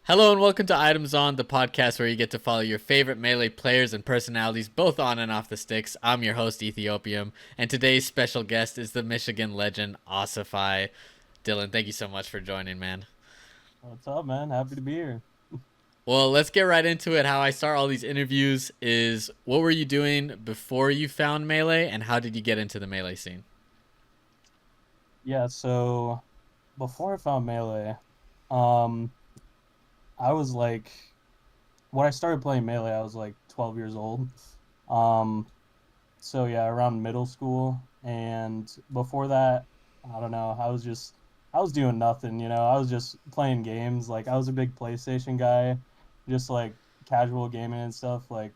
Hello and welcome to Items On, the podcast where you get to follow your favorite Melee players and personalities both on and off the sticks. I'm your host, Ethiopium, and today's special guest is the Michigan legend, Ossify. Dylan, thank you so much for joining, man. What's up, man? Happy to be here. Well, let's get right into it. How I start all these interviews is what were you doing before you found Melee, and how did you get into the Melee scene? Yeah, so before I found Melee, um, I was like, when I started playing Melee, I was like 12 years old. Um, so yeah, around middle school. And before that, I don't know, I was doing nothing, I was just playing games. Like, I was a big PlayStation guy, just like casual gaming and stuff. Like,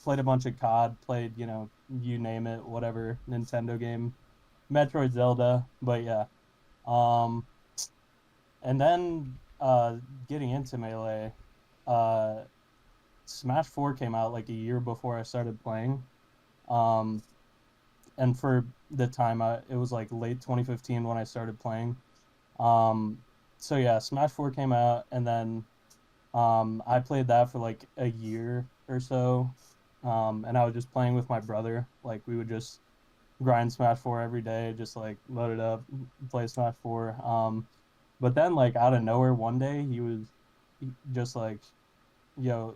played a bunch of COD, played, you name it, whatever Nintendo game, Metroid Zelda. But yeah. Um, and then getting into Melee, uh, Smash 4 came out like a year before I started playing. Um, and for the time, it was like late 2015 when I started playing. Um, so yeah, Smash 4 came out, and then I played that for like a year or so. And I was just playing with my brother. Like, we would just grind Smash 4 every day, just like load it up, play Smash 4. But then, like, out of nowhere, one day just like, yo,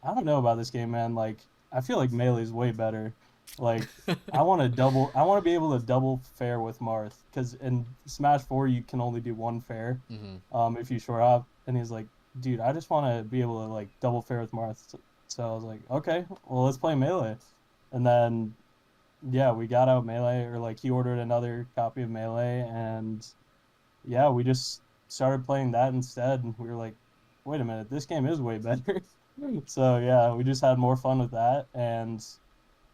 I don't know about this game, man. Like, I feel like Melee's way better. Like, I want to be able to double fair with Marth, because in Smash 4 you can only do one fair, Mm-hmm. if you short hop. And he's like, dude, I just want to be able to like double fair with Marth. So I was like, okay, well, let's play Melee. And then yeah, we got out Melee, or like he ordered another copy of Melee, and yeah, we just started playing that instead. And we were like, wait a minute, this game is way better. So yeah, we just had more fun with that, and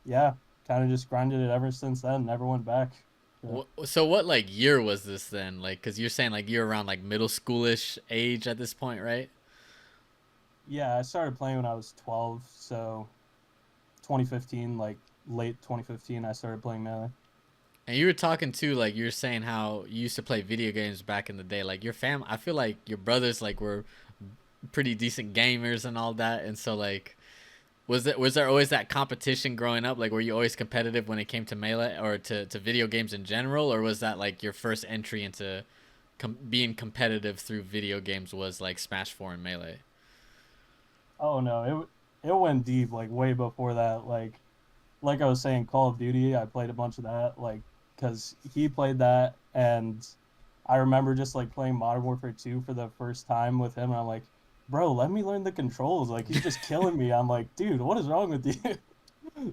yeah, kind of just grinded it ever since then. Never went back. So So what like year was this then? Like, cause you're saying like you're around like middle schoolish age at this point, right? yeah, I started playing when I was 12. So 2015, like late 2015, I started playing Melee. And you were talking too, like you were saying how you used to play video games back in the day. Like your fam, I feel like your brothers like were pretty decent gamers and all that. And so like, was there always that competition growing up? Like, were you always competitive when it came to melee or to video games in general, or was that like your first entry into being competitive through video games was like Smash Four and Melee? Oh no, it went deep, like way before that. Like I was saying, Call of Duty, I played a bunch of that, like, because he played that, and I remember just like playing Modern Warfare 2 for the first time with him, and I'm like, bro, let me learn the controls. Like, he's just killing me. I'm like, dude, what is wrong with you?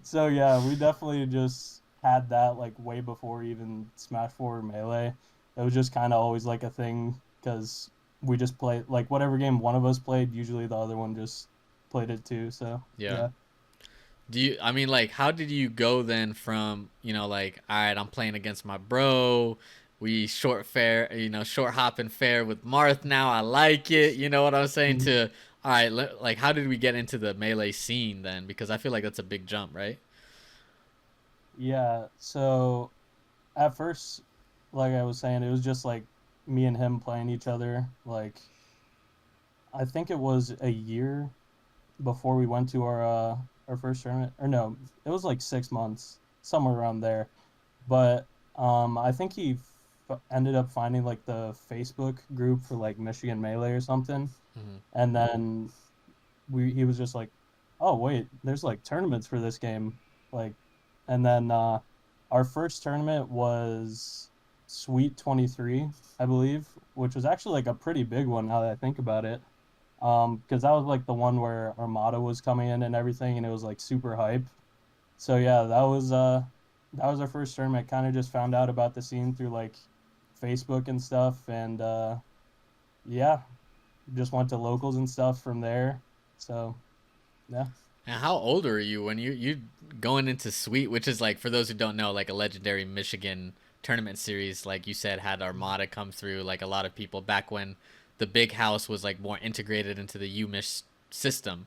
So yeah, we definitely just had that like way before even Smash 4 or Melee. It was just kind of always like a thing, because we just played like whatever game one of us played, usually the other one just played it too. So Yeah. yeah. Do you? I mean, like, how did you go then from like, all right, I'm playing against my bro. We short fair, short hopping fair with Marth now. I like it. You know what I'm saying? Mhm. To all right, like, how did we get into the melee scene then? Because I feel like that's a big jump, right? Yeah, so at first, like I was saying, it was just like me and him playing each other. Like, I think it was a year before we went to our first tournament, or no, it was like 6 months, somewhere around there. But I think he ended up finding like the Facebook group for like Michigan Melee or something, Mm-hmm. and then we he was just like, oh wait, there's like tournaments for this game, like. And then our first tournament was Sweet 23, I believe, which was actually like a pretty big one now that I think about it. Because that was like the one where Armada was coming in and everything, and it was like super hype. So yeah, that was our first tournament. Kind of just found out about the scene through like Facebook and stuff, and yeah, just went to locals and stuff from there. So yeah. And how old are you when you going into Sweet, which is like for those who don't know, like a legendary Michigan tournament series, like you said, had Armada come through, like a lot of people back when the big house was like more integrated into the UMich system.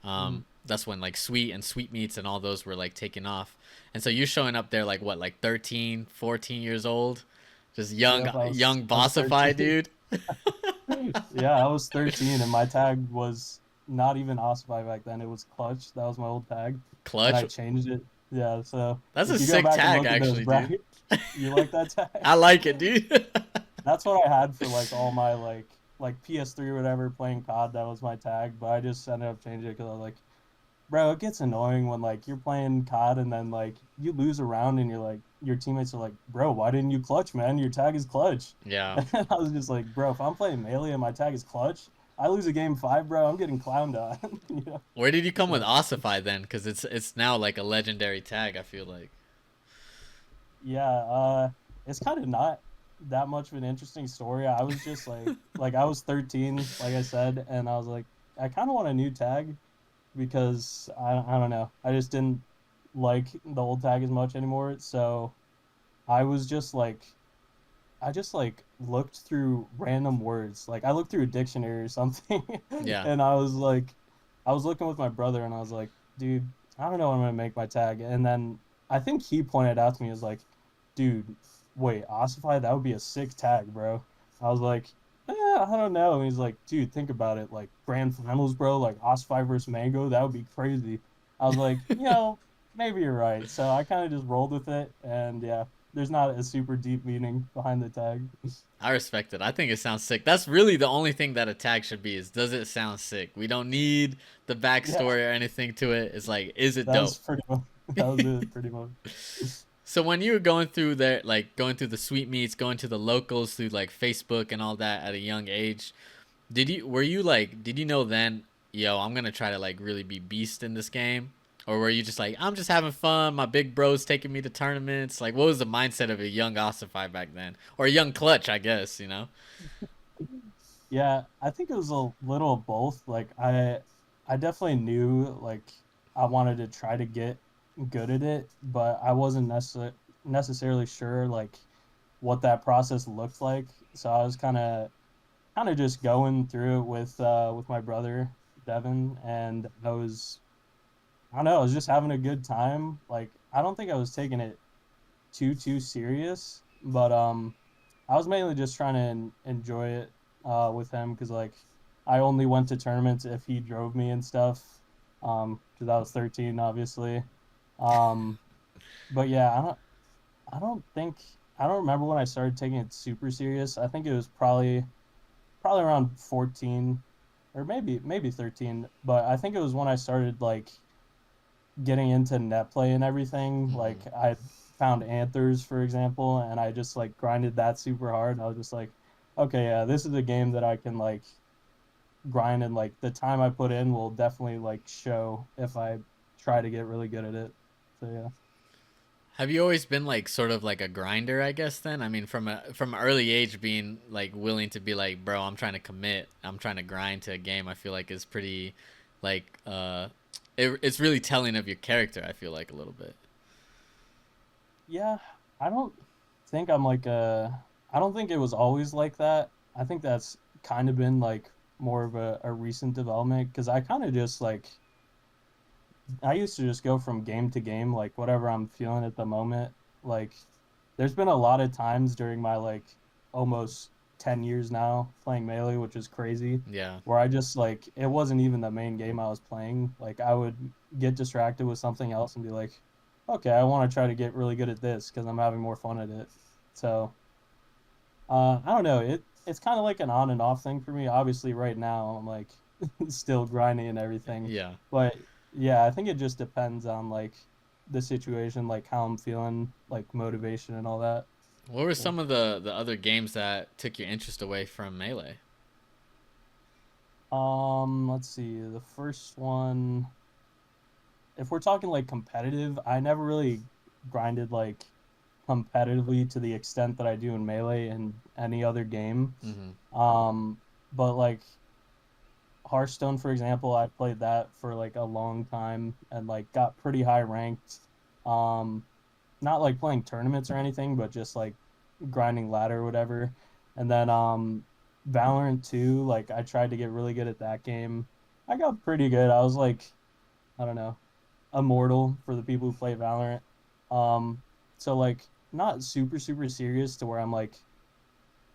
Mhm. That's when like Sweet and Sweetmeats and all those were like taking off. And so you're showing up there like what, like 13, 14 years old, just young, Yep, young I was bossify 13. dude. Yeah, I was 13 and my tag was not even Ossify back then. It was Clutch. That was my old tag. And Clutch. I changed it. Yeah, so That's a if you go sick back and tag, look at those actually, dude. brackets, you like that tag? I like it, dude. That's what I had for like all my like PS3 or whatever playing COD. That was my tag, but I just ended up changing it because I was like, bro, it gets annoying when like you're playing COD and then like you lose a round and you're like your teammates are like, bro, why didn't you clutch, man? Your tag is clutch. Yeah. And I was just like, bro, if I'm playing melee and my tag is clutch, I lose a game five, bro. I'm getting clowned on. You know? Where did you come with So Ossify then? Because it's now like a legendary tag. I feel like. yeah, it's kind of not that much of an interesting story. I was just like I was 13, like I said, and I was like, I kind of want a new tag because I don't know. I just didn't like the old tag as much anymore. So I was just like I just like looked through random words. Like I looked through a dictionary or something Yeah. and I was like I was looking with my brother and I was like, dude, I don't know what I'm gonna make my tag. And then I think he pointed out to me as like, dude, wait, Ossify, that would be a sick tag, bro. I was like, I don't know. And he's like, dude, think about it. Like grand finals, bro, like Ossify versus Mango, that would be crazy. I was like, maybe you're right. So I kind of just rolled with it and yeah, there's not a super deep meaning behind the tag. I respect it. I think it sounds sick. That's really the only thing that a tag should be is does it sound sick? We don't need the Yeah, backstory or anything to it. It's like, is it that dope? was pretty much that was it pretty much. So when you were going through there, like going through the sweetmeats, going to the locals through like Facebook and all that at a young age, did you know then, yo, I'm gonna try to like really be beast in this game? Or were you just like, I'm just having fun, my big bro's taking me to tournaments? Like what was the mindset of a young Ossify back then? Or a young clutch, I guess, you know? Yeah, I think it was a little of both. Like I definitely knew like I wanted to try to get good at it, but I wasn't necessarily sure like what that process looked like. So I was kind of just going through it with my brother Devin, and I don't know, I was just having a good time. Like I don't think I was taking it too serious, but I was mainly just trying to enjoy it with him because like I only went to tournaments if he drove me and stuff. Because I was 13, obviously. Um, but yeah, I don't think I don't remember when I started taking it super serious. I think it was probably around 14 or maybe 13. But I think it was when I started like getting into net play and everything. Mm-hmm. Like I found Anthers, for example, and I just like grinded that super hard. I was just like, okay, yeah, this is a game that I can like grind and like the time I put in will definitely like show if I try to get really good at it. So yeah. Have you always been like sort of like a grinder, I guess then? I mean from an early age being like willing to be like, bro, I'm trying to commit. I'm trying to grind to a game. I feel like is pretty like it's really telling of your character, I feel like a little bit. Yeah, I don't think I'm like I don't think it was always like that. I think that's kind of been like more of a recent development because I kind of just like I used to just go from game to game, like whatever I'm feeling at the moment. Like, there's been a lot of times during my like almost 10 years now playing Melee, which is crazy, Yeah. where I just like it wasn't even the main game I was playing. Like, I would get distracted with something else and be like, okay, I want to try to get really good at this because I'm having more fun at it. So, I don't know. It's kind of like an on and off thing for me. Obviously, right now I'm like still grinding and everything, Yeah. but yeah, I think it just depends on like the situation, like how I'm feeling, like motivation and all that. What were So, some of the other games that took your interest away from Melee? let's see. The first one, if we're talking like competitive, I never really grinded like competitively to the extent that I do in Melee and any other game. Mm-hmm. Um, but like Hearthstone, for example, I played that for like a long time and like got pretty high ranked. Um, Not like playing tournaments or anything, but just like grinding ladder or whatever. And then Valorant 2, like I tried to get really good at that game. I got pretty good. I was like, I don't know, immortal for the people who play Valorant. Um, so like not super super serious to where I'm like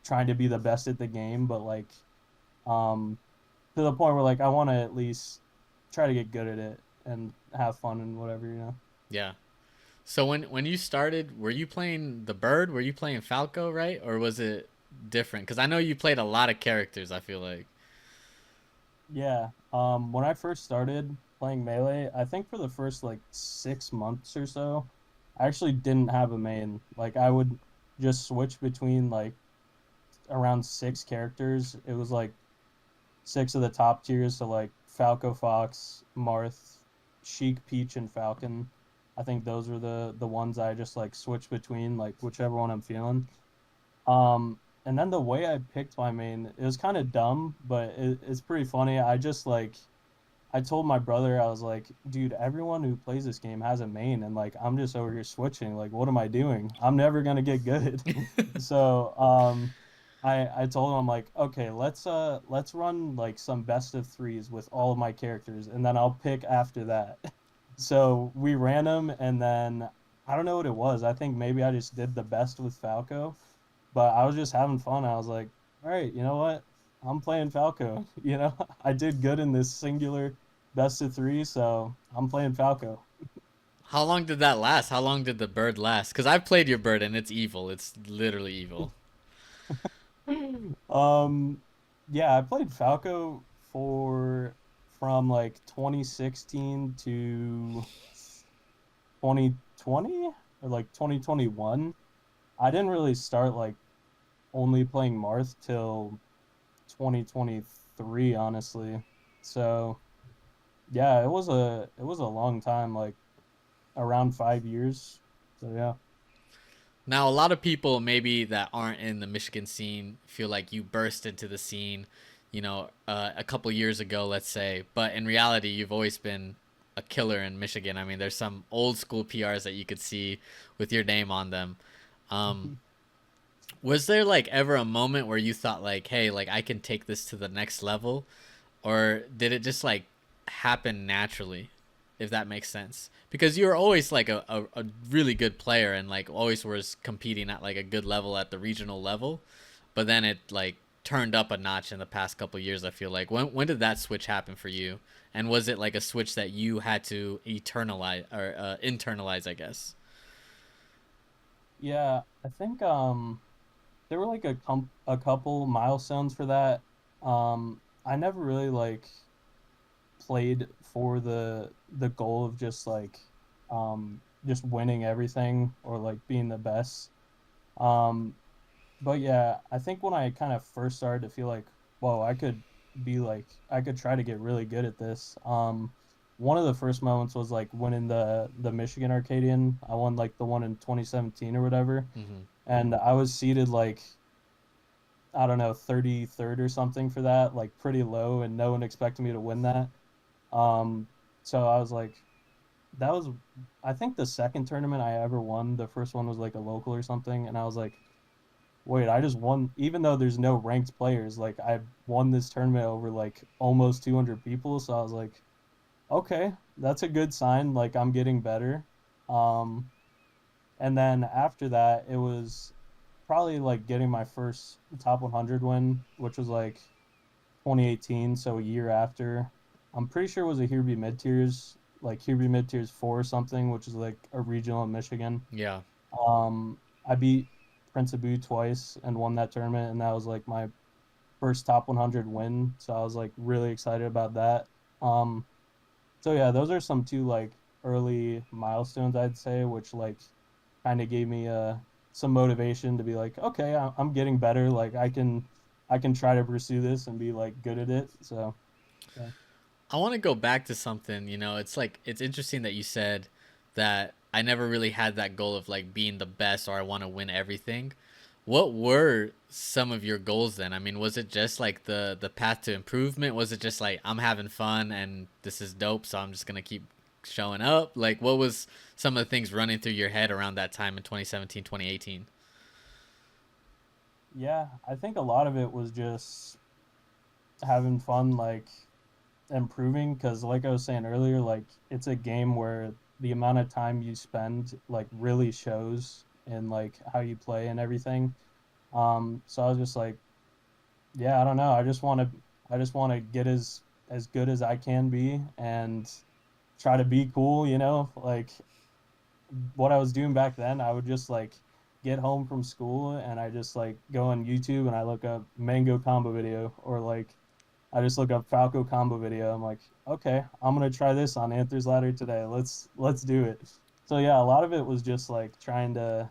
trying to be the best at the game, but like um to the point where like I want to at least try to get good at it and have fun and whatever, you know. Yeah. So when you started, were you playing the bird? Were you playing Falco, right? Or was it different? Because I know you played a lot of characters, I feel like. Yeah. When I first started playing Melee, I think for the first like 6 months or so, I actually didn't have a main. Like I would just switch between like around six characters. It was like six of the top tiers, so like Falco, Fox, Marth, Sheik, Peach, and Falcon. I think those were the ones I just like switched between, like whichever one I'm feeling. And then the way I picked my main, it was kind of dumb, but it's pretty funny. I just like I told my brother, I was like, dude, everyone who plays this game has a main, and like I'm just over here switching. Like, what am I doing? I'm never gonna get good. So, I told him, I'm like, okay, let's run like some best of threes with all of my characters, and then I'll pick after that. So we ran them, and then I don't know what it was. I think maybe I just did the best with Falco, but I was just having fun. I was like, all right, you know what? I'm playing Falco. You know, I did good in this singular best of three, so I'm playing Falco. How long did that last? How long did the bird last? Because I've played your bird and it's evil. It's literally evil. Um, yeah, I played Falco for from like 2016 to 2020 or like 2021. I didn't really start like only playing Marth till 2023, honestly. So yeah, it was a long time, like around 5 years. So yeah. Now, a lot of people maybe that aren't in the Michigan scene feel like you burst into the scene, a couple years ago, let's say. But in reality, you've always been a killer in Michigan. I mean, there's some old school PRs that you could see with your name on them. Um, was there like ever a moment where you thought like, hey, like I can take this to the next level, or did it just like happen naturally, if that makes sense? Because you were always like a really good player and like always was competing at like a good level at the regional level, but then it like turned up a notch in the past couple of years. I feel like when did that switch happen for you, and was it like a switch that you had to eternalize or internalize, I guess? Yeah, I think there were like a couple milestones for that. I never really like played for the goal of just winning everything or like being the best. Um, but yeah, I think when I kind of first started to feel like, whoa, I could try to get really good at this. One of the first moments was like winning the Michigan Arcadian. I won like the one in 2017 or whatever, Mm-hmm. and I was seated like I don't know 33rd or something for that, like pretty low, and no one expected me to win that. Um, so I was like, that was I think the second tournament I ever won. The first one was like a local or something, and I was like, wait, I just won, even though there's no ranked players, like I won this tournament over like almost 200 people. So I was like, okay, that's a good sign. Like I'm getting better. Um, and then after that, it was probably like getting my first top 100 win, which was like 2018, so a year after. I'm pretty sure it was a Here Be Mid Tiers, like Here Be Mid Tiers 4 or something, which is like a regional in Michigan. Yeah. I beat Prince Abu twice and won that tournament, and that was like my first top 100 win. So I was like really excited about that. Um, so yeah, those are some two like early milestones I'd say, which like kind of gave me some motivation to be like, okay, I'm getting better. Like I can try to pursue this and be like good at it. So yeah. I want to go back to something, it's like it's interesting that you said that I never really had that goal of like being the best or I want to win everything. What were some of your goals then? I mean, was it just like the path to improvement? Was it just like I'm having fun and this is dope, so I'm just going to keep showing up? Like what was some of the things running through your head around that time in 2017, 2018? Yeah, I think a lot of it was just having fun. Like improving because, like I was saying earlier, like it's a game where the amount of time you spend like really shows in like how you play and everything. So I was just like, yeah, I don't know. I just want to get as good as I can be and try to be cool, you know? Like what I was doing back then, I would just like get home from school and I just like go on YouTube and I look up mango combo video or like I just look up Falco combo video. I'm like, okay, I'm gonna try this on Anthor's Ladder today. Let's do it. So yeah, a lot of it was just like trying to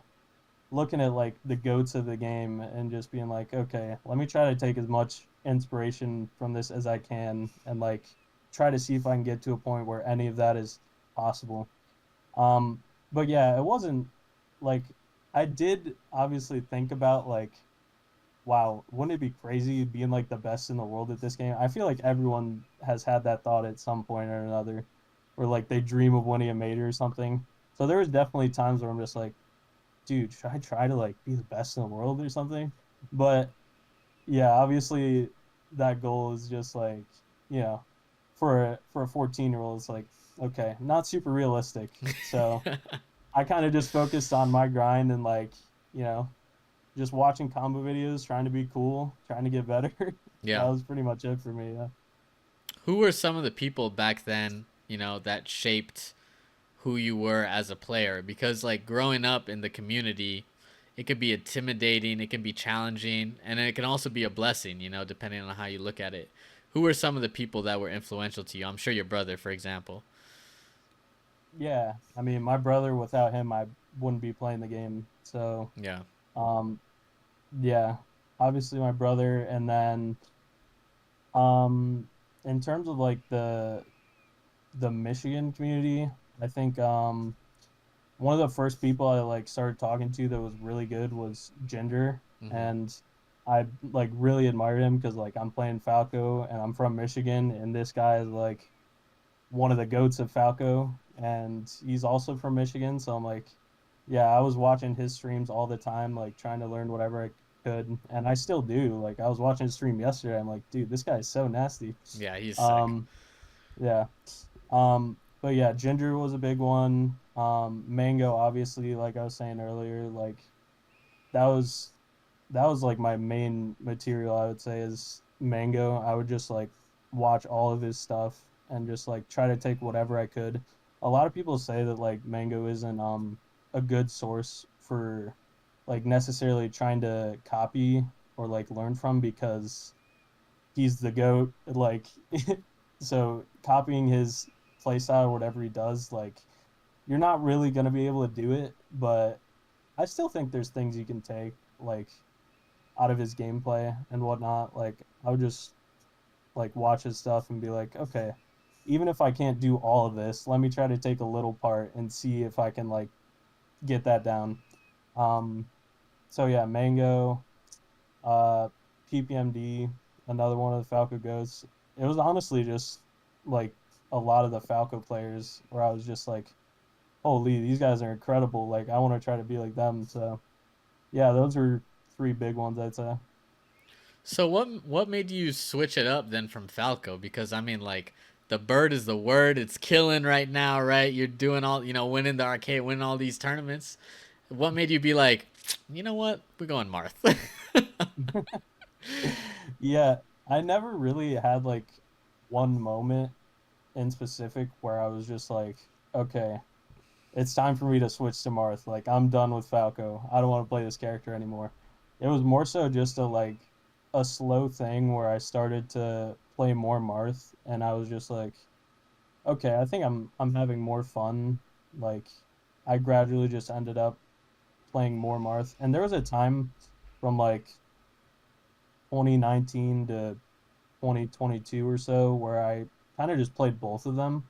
looking at like the goats of the game and just being like, okay, let me try to take as much inspiration from this as I can and like try to see if I can get to a point where any of that is possible. Um, but yeah, it wasn't like I did obviously think about like, wow, wouldn't it be crazy being like the best in the world at this game? I feel like everyone has had that thought at some point or another, or like they dream of winning a major or something. So there was definitely times where I'm just like, dude, should I try to like be the best in the world or something? But yeah, obviously that goal is just like, you know, for a 14-year-old, it's like, okay, not super realistic. So I kind of just focused on my grind and like, you know, just watching combo videos, trying to be cool, trying to get better. That Yeah. was pretty much it for me. Yeah. Who were some of the people back then, that shaped who you were as a player? Because like growing up in the community, it could be intimidating, it can be challenging, and it can also be a blessing, depending on how you look at it. Who were some of the people that were influential to you? I'm sure your brother, for example. Yeah. I mean, my brother, without him, I wouldn't be playing the game. So, Yeah. um, yeah, obviously my brother, and then um, in terms of like the Michigan community, I think one of the first people I like started talking to that was really good was Ginger, Mm-hmm. and I like really admired him because like I'm playing Falco and I'm from Michigan, and this guy is like one of the goats of Falco, and he's also from Michigan. So I'm like, yeah, I was watching his streams all the time, like trying to learn whatever I could, and I still do. Like I was watching his stream yesterday. I'm like, dude, this guy is so nasty. Yeah, he's sick. Um, yeah. But yeah, Ginger was a big one. Mango, obviously, like I was saying earlier, like that was that was like my main material, I would say, is Mango. I would just like watch all of his stuff and just like try to take whatever I could. A lot of people say that like Mango isn't a good source for like necessarily trying to copy or like learn from because he's the goat. Like so copying his playstyle or whatever he does, like you're not really gonna be able to do it, but I still think there's things you can take like out of his gameplay and whatnot. Like I would just like watch his stuff and be like, okay, even if I can't do all of this, let me try to take a little part and see if I can like get that down. Um, so yeah, Mango, uh, PPMD, another one of the Falco goes. It was honestly just like a lot of the Falco players where I was just like, holy, these guys are incredible. Like I want to try to be like them. So yeah, those are three big ones I'd say. So what made you switch it up then from Falco? Because I mean, like, the bird is the word. It's killing right now, right? You're doing all, winning the arcade, winning all these tournaments. What made you be like, you know what? We're going Marth. Yeah, I never really had like one moment in specific where I was just like, okay, it's time for me to switch to Marth. Like I'm done with Falco. I don't want to play this character anymore. It was more so just a slow thing where I started to play more Marth and I was just like, okay, I think I'm having more fun. Like I gradually just ended up playing more Marth. And there was a time from like 2019 to 2022 or so where I kind of just played both of them.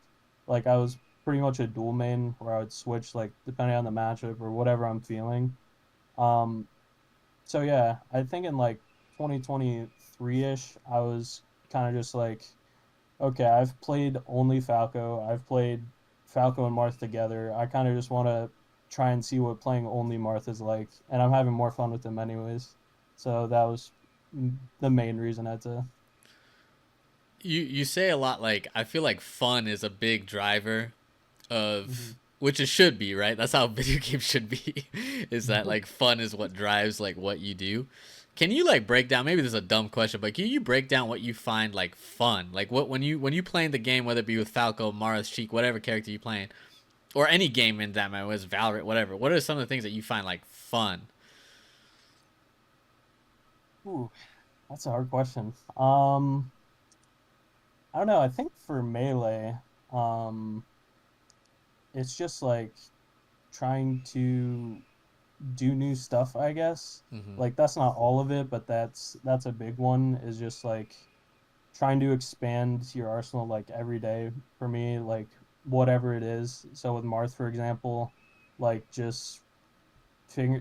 Like I was pretty much a dual main where I would switch like depending on the matchup or whatever I'm feeling. Um, so yeah, I think in like 2023-ish, I was kind of just like, okay, I've played only Falco. I've played Falco and Marth together. I kind of just want to try and see what playing only Marth is like, and I'm having more fun with them anyways. So that was the main reason I'd say. You say a lot, like I feel like fun is a big driver Hmm. of, which it should be, right? That's how video games should be. Is that like fun is what drives like what you do. Can you like break down, maybe this is a dumb question, but can you break down what you find like fun? Like what when you playing the game, whether it be with Falco, Marth, Sheik, whatever character you playing, or any game in that, man, whether it's Valorant, whatever. What are some of the things that you find like fun? Ooh, that's a hard question. I don't know. I think for Melee, um, it's just like trying to do new stuff, I guess. Mm-hmm. Like that's not all of it, but that's a big one, is just like trying to expand your arsenal like every day for me, like whatever it is. So with Marth, for example, like just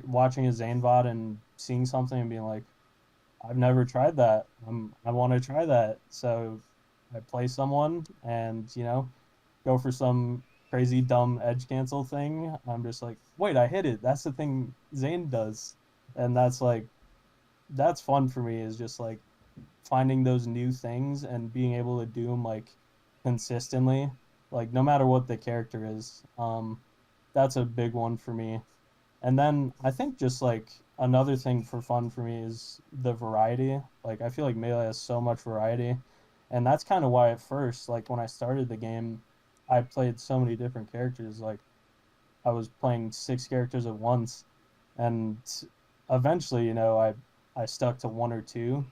watching a Zane VOD and seeing something and being like, I've never tried that. I want to try that. So I play someone and, go for some crazy dumb edge cancel thing. I'm just like, wait, I hit it. That's the thing Zane does. And that's fun for me, is just like finding those new things and being able to do them like consistently, like no matter what the character is. That's a big one for me. And then I think just like another thing for fun for me is the variety. Like I feel like Melee has so much variety. And that's kind of why at first, like when I started the game, I played so many different characters. Like I was playing six characters at once. And eventually, I stuck to one or two.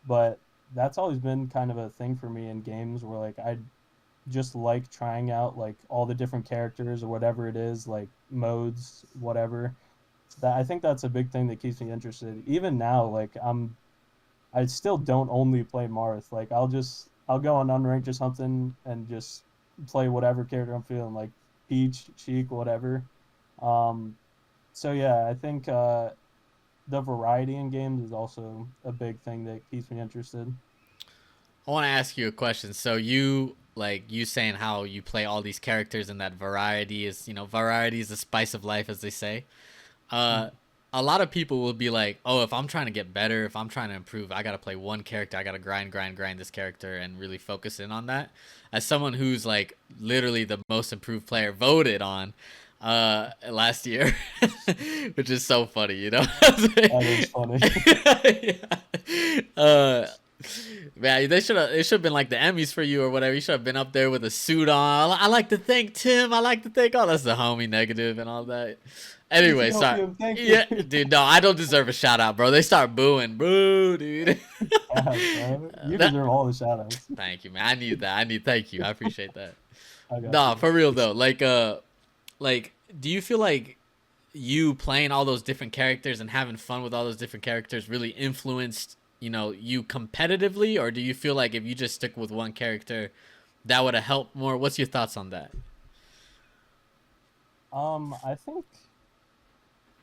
But that's always been kind of a thing for me in games where like I just like trying out like all the different characters or whatever it is, like modes, whatever. That I think that's a big thing that keeps me interested. Even now, like I still don't only play Marth. Like I'll go on unranked or something and just play whatever character I'm feeling, like Peach, Sheik, whatever. Um, so yeah, I think the variety in games is also a big thing that keeps me interested. I want to ask you a question. So you like you saying how you play all these characters and that variety is, variety is the spice of life, as they say. Uh, Mhm. a lot of people will be like, "Oh, if I'm trying to get better, if I'm trying to improve, I gotta play one character. I gotta grind this character, and really focus in on that." As someone who's like literally the most improved player voted on last year, which is so funny, you know. That is funny. Yeah. Man, it should have been like the Emmys for you or whatever. You should have been up there with a suit on. I like to thank Tim. I like to thank, oh, that's the homie negative and all that. Anyway, sorry. Ethiopian, thank you. Yeah, dude, no, I don't deserve a shout out, bro. They start booing, boo, dude. Yeah, bro. You That. deserve all the shout outs. Thank you, man. I need that. Thank you. I appreciate that. I got Nah, you. for real though. Like, do you feel like you playing all those different characters and having fun with all those different characters really influenced, you competitively, or do you feel like if you just stick with one character, that would have helped more? What's your thoughts on that?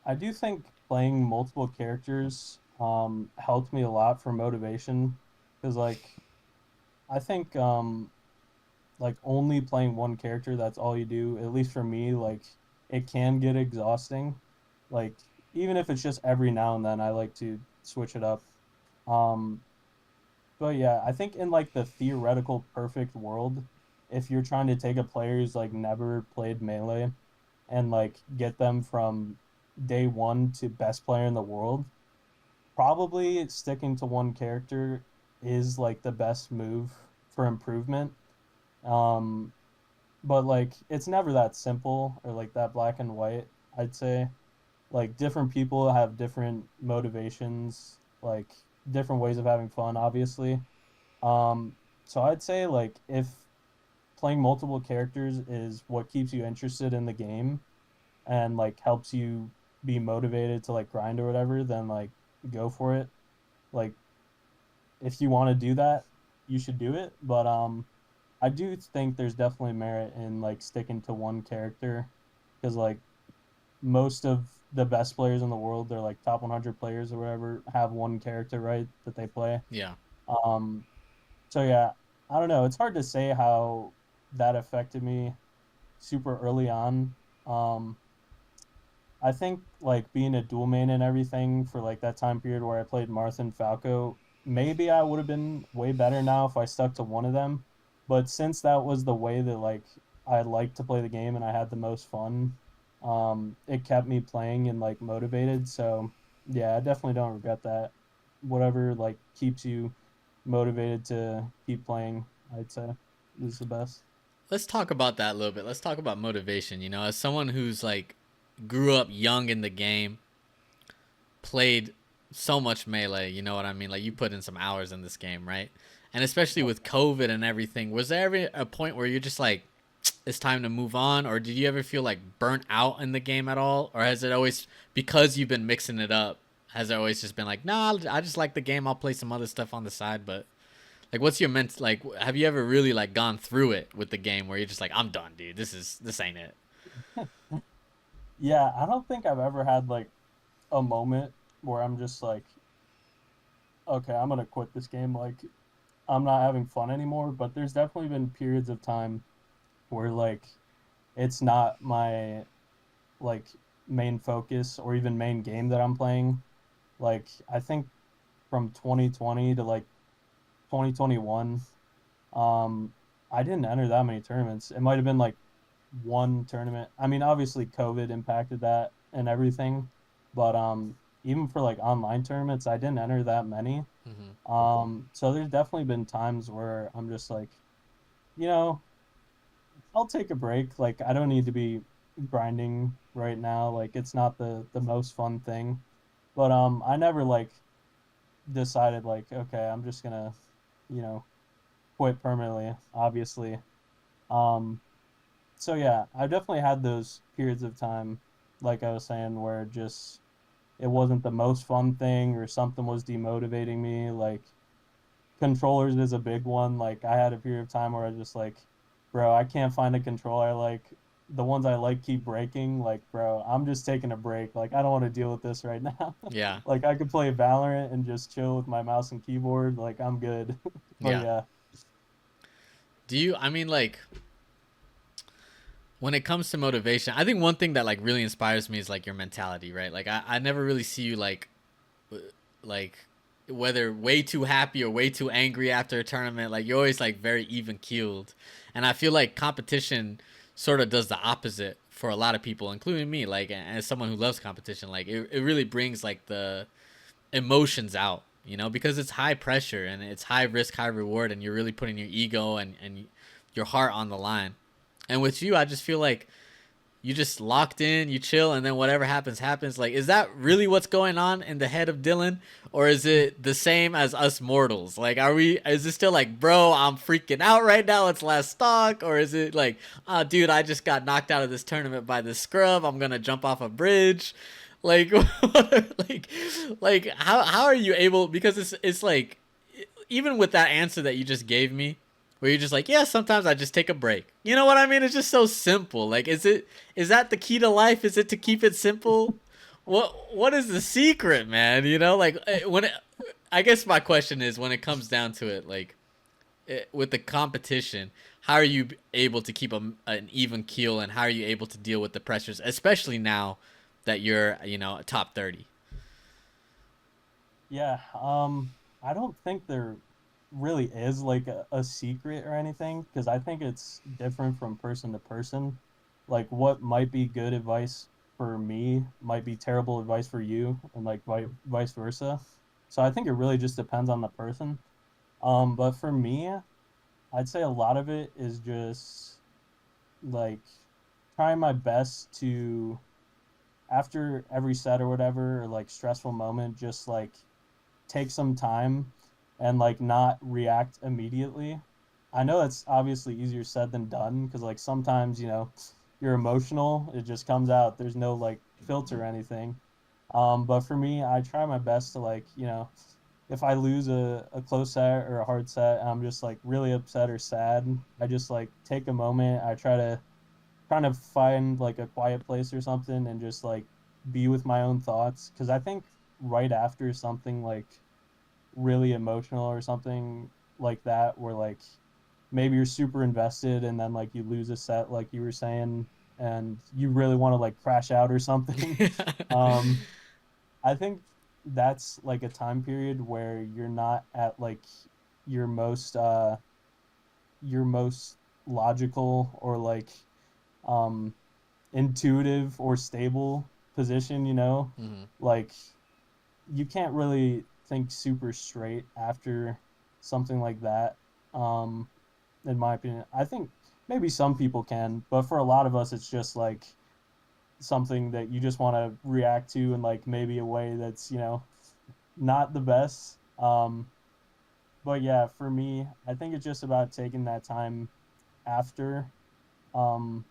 I do think playing multiple characters helped me a lot for motivation, because like I think like only playing one character, that's all you do, at least for me, like it can get exhausting. Like even if it's just every now and then, I like to switch it up. Um but yeah, I think in like the theoretical perfect world, if you're trying to take a player who's like never played Melee and like get them from day one to best player in the world, probably sticking to one character is like the best move for improvement. Um, but like it's never that simple or like that black and white, I'd say. Like different people have different motivations, like different ways of having fun, obviously. So I'd say like if playing multiple characters is what keeps you interested in the game and like helps you be motivated to like grind or whatever, then like go for it. Like if you want to do that, you should do it. But I do think there's definitely merit in like sticking to one character, because like most of the best players in the world, they're like top 100 players or whatever, have one character, right, that they play. Yeah. Um, so yeah, I don't know. It's hard to say how that affected me super early on. Um, I think like being a dual main and everything for like that time period where I played Marth and Falco, maybe I would have been way better now if I stuck to one of them. But since that was the way that like I liked to play the game and I had the most fun, it kept me playing and like motivated. So yeah, I definitely don't regret that. Whatever like keeps you motivated to keep playing, I'd say is the best. Let's talk about that a little bit. Let's talk about motivation. You know, as someone who's like grew up young in the game, played so much melee, you know what I mean? Like you put in some hours in this game, right? And especially with COVID and everything, was there ever a point where you're just like, it's time to move on, or did you ever feel like burnt out in the game at all, or has it always, because you've been mixing it up, has it always just been like, nah, I just like the game, I'll play some other stuff on the side? But like, what's your like, have you ever really like gone through it with the game where you're just like, I'm done, dude, this ain't it? Yeah, I don't think I've ever had like a moment where I'm just like, okay, I'm gonna quit this game. Like, I'm not having fun anymore. But there's definitely been periods of time where like it's not my like main focus or even main game that I'm playing. Like, I think from 2020 to like 2021, um, I didn't enter that many tournaments. It might have been like one tournament. I mean, obviously COVID impacted that and everything, but even for like online tournaments, I didn't enter that many. Mm-hmm. So there's definitely been times where I'm just like, you know, I'll take a break. Like I don't need to be grinding right now. Like it's not the most fun thing. But I never like decided like, okay, I'm just gonna, you know, quit permanently, obviously. Um so yeah, I've definitely had those periods of time, like I was saying, where just it wasn't the most fun thing or something was demotivating me. Like controllers is a big one. Like I had a period of time where I was just like, bro, I can't find a controller I like. The ones I like keep breaking. Like, bro, I'm just taking a break. Like I don't want to deal with this right now. Yeah, Like I could play Valorant and just chill with my mouse and keyboard. Like I'm good. But yeah. yeah. Do you? I mean, like when it comes to motivation, I think one thing that like really inspires me is like your mentality, right? Like I never really see you like whether way too happy or way too angry after a tournament. Like you're always like very even keeled, and I feel like competition sort of does the opposite for a lot of people, including me. Like as someone who loves competition, like it really brings like the emotions out, you know, because it's high pressure and it's high risk, high reward, and you're really putting your ego and your heart on the line. And with you, I just feel like you just locked in, you chill, and then whatever happens, happens. Like, is that really what's going on in the head of Dylan? Or is it the same as us mortals? Like, is it still like, bro, I'm freaking out right now, it's last stock? Or is it like, oh, dude, I just got knocked out of this tournament by this scrub, I'm gonna jump off a bridge? Like, like, how are you able, because it's like, even with that answer that you just gave me, where you're just like, yeah, sometimes I just take a break. You know what I mean? It's just so simple. Like, is that the key to life? Is it to keep it simple? What is the secret, man? You know, like I guess my question is when it comes down to it, like with the competition, how are you able to keep an even keel, and how are you able to deal with the pressures, especially now that you're top 30? Yeah. I don't think there really is like a secret or anything because I think it's different from person to person. Like what might be good advice for me might be terrible advice for you and like vice versa. So I think it really just depends on the person. But for me, I'd say a lot of it is just like trying my best to after every set or whatever or like stressful moment just like take some time and like not react immediately. I know that's obviously easier said than done because like sometimes, you know, you're emotional, it just comes out. There's no like filter or anything. But for me, I try my best to like, you know, if I lose a close set or a hard set and I'm just like really upset or sad, I just like take a moment. I try to kind of find like a quiet place or something and just like be with my own thoughts. Because I think right after something like really emotional or something like that where like maybe you're super invested and then like you lose a set like you were saying and you really want to like crash out or something. um I think that's like a time period where you're not at like your most your most logical or like um intuitive or stable position, you know? Hmm. Like you can't really think super straight after something like that. Um in my opinion. I think maybe some people can, but for a lot of us it's just like something that you just want to react to in like maybe a way that's, you know, not the best. But yeah, for me, I think it's just about taking that time after um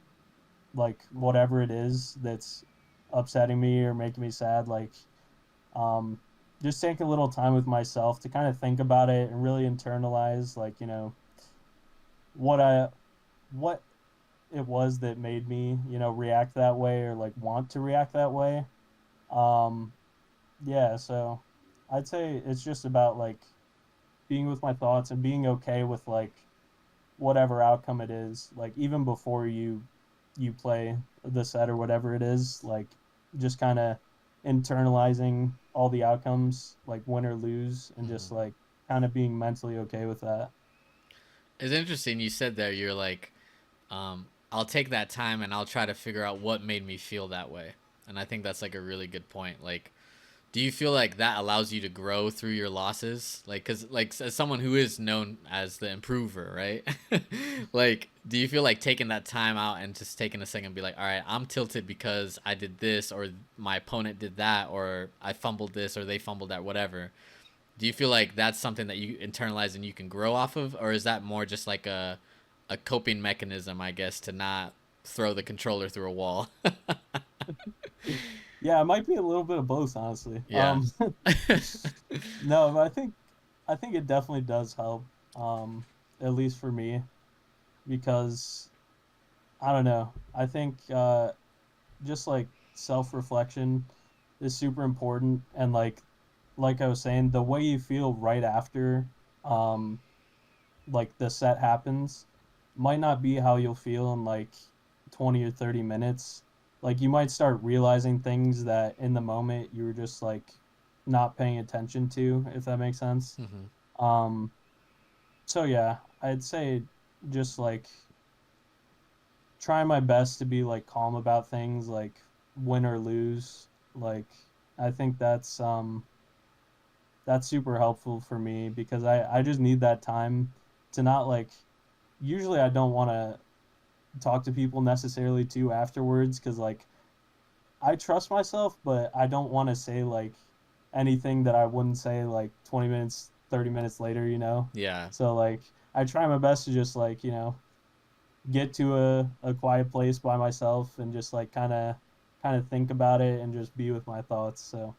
like whatever it is that's upsetting me or making me sad, like um just take a little time with myself to kind of think about it and really internalize like, you know, what I what it was that made me, you know, react that way or like want to react that way. Um yeah, so I'd say it's just about like being with my thoughts and being okay with like whatever outcome it is, like even before you play the set or whatever it is, like just kind of internalizing all the outcomes, like win or lose, and just Hmm. like kind of being mentally okay with that. It's interesting you said there. You're like, I'll take that time and I'll try to figure out what made me feel that way. And I think that's like a really good point. Like, do you feel like that allows you to grow through your losses? Like, cause like as someone who is known as the improver, right? Like, do you feel like taking that time out and just taking a second and be like, all right, I'm tilted because I did this or my opponent did that or I fumbled this or they fumbled that, whatever. Do you feel like that's something that you internalize and you can grow off of, or is that more just like a coping mechanism, I guess, to not throw the controller through a wall? Yeah, it might be a little bit of both, honestly. Yeah. No, but I think it definitely does help, at least for me, because I don't know. I think just like self-reflection is super important, and like I was saying, the way you feel right after um like the set happens might not be how you'll feel in like 20 or 30 minutes. Like you might start realizing things that in the moment you were just like not paying attention to, if that makes sense. Hmm. Um so yeah, I'd say just like try my best to be like calm about things, like win or lose. Like I think that's super helpful for me because I just need that time to not like usually I don't want to talk to people necessarily too afterwards because like I trust myself, but I don't want to say like anything that I wouldn't say like 20 minutes, 30 minutes later, you know? Yeah. So like I try my best to just like, you know, get to a quiet place by myself and just like kind of think about it and just be with my thoughts. So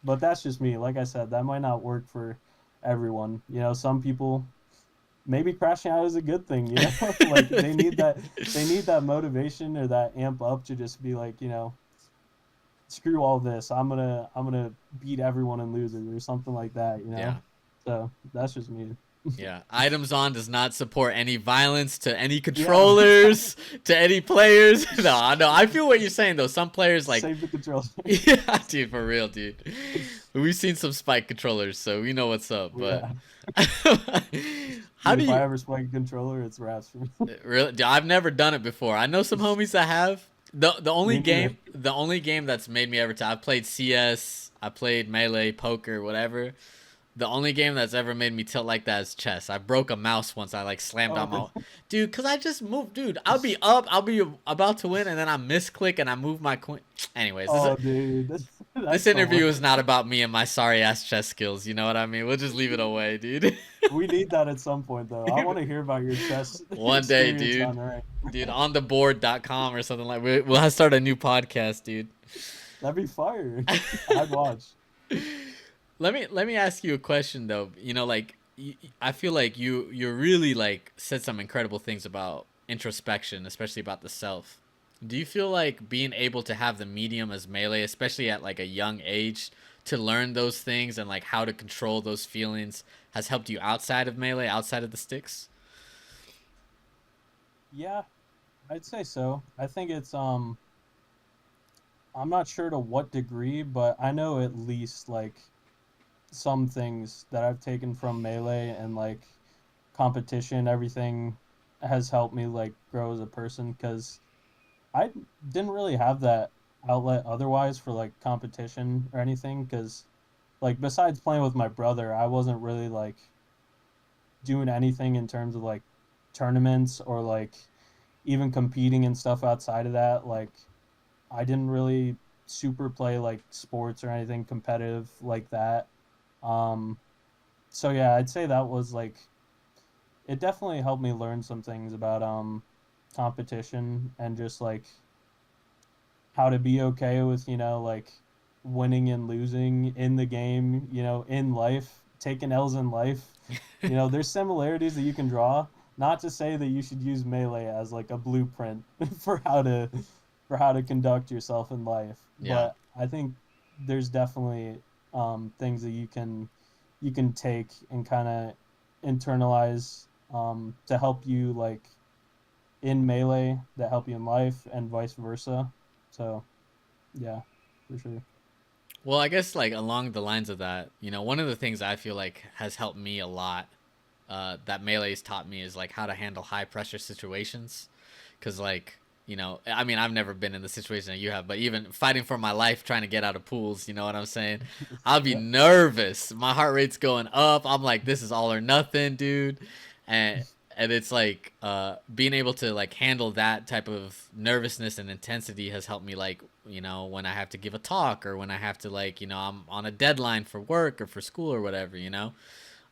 but that's just me. Like I said, that might not work for everyone. You know, some people maybe crashing out is a good thing, you know? Like they need that motivation or that amp up to just be like, you know, screw all this. I'm gonna beat everyone and lose it or something like that, you Yeah. know? So that's just me. Yeah. Items on does not support any violence to any Yeah. controllers, to any players. No, no, I feel what you're saying though. Some players like Save the controls. yeah, dude, for real, dude. We've seen some spike controllers, so we know what's up, but Yeah. how Dude, do if I you ever spike a controller, it's raps for me. really dude, I've never done it before. I know some homies that have. Me neither. The only game that's made me ever I've played CS, I played Melee, poker, whatever. The only game that's ever made me tilt like that is chess. I broke a mouse once. I like slammed Oh, on my dude, cause I just moved, dude. I'll be up, I'll be about to win, and then I misclick and I move my coin. Anyways, oh, dude, this that's the interview is worst. not about me and my sorry ass chess skills. You know what I mean? We'll just leave it away, dude. We need that at some point, though. I want to hear about your chess One day, experience on dude. rank. Dude, ontheboard.com or something like. We'll have to start a new podcast, dude. That'd be fire. I'd watch. Let me ask you a question though. You know, like I feel like you really like said some incredible things about introspection, especially about the self. Do you feel like being able to have the medium as melee, especially at like a young age, to learn those things and like how to control those feelings has helped you outside of melee, outside of the sticks? Yeah, I'd say so. I think it's I'm not sure to what degree, but I know at least like some things that I've taken from Melee and like competition, everything has helped me like grow as a person because I didn't really have that outlet otherwise for like competition or anything because like besides playing with my brother, I wasn't really like doing anything in terms of like tournaments or like even competing and stuff outside of that. Like I didn't really super play like sports or anything competitive like that. Um so yeah, I'd say that was like it definitely helped me learn some things about competition and just like how to be okay with, like winning and losing in the game, in life, taking L's in life. There's similarities that you can draw. Not to say that you should use Melee as like a blueprint for how to conduct yourself in life, Yeah. but I think there's definitely things that you can take and kind of internalize to help you like in Melee that help you in life and vice versa. So yeah, for sure. Well, I guess like along the lines of that, one of the things I feel like has helped me a lot, that Melee's taught me is like how to handle high pressure situations. Cause like, I mean, I've never been in the situation that you have, but even fighting for my life, trying to get out of pools, you know what I'm saying? I'll be Yeah. nervous. My heart rate's going up. I'm like, this is all or nothing, dude. And and it's like being able to like handle that type of nervousness and intensity has helped me like when I have to give a talk or when I have to like I'm on a deadline for work or for school or whatever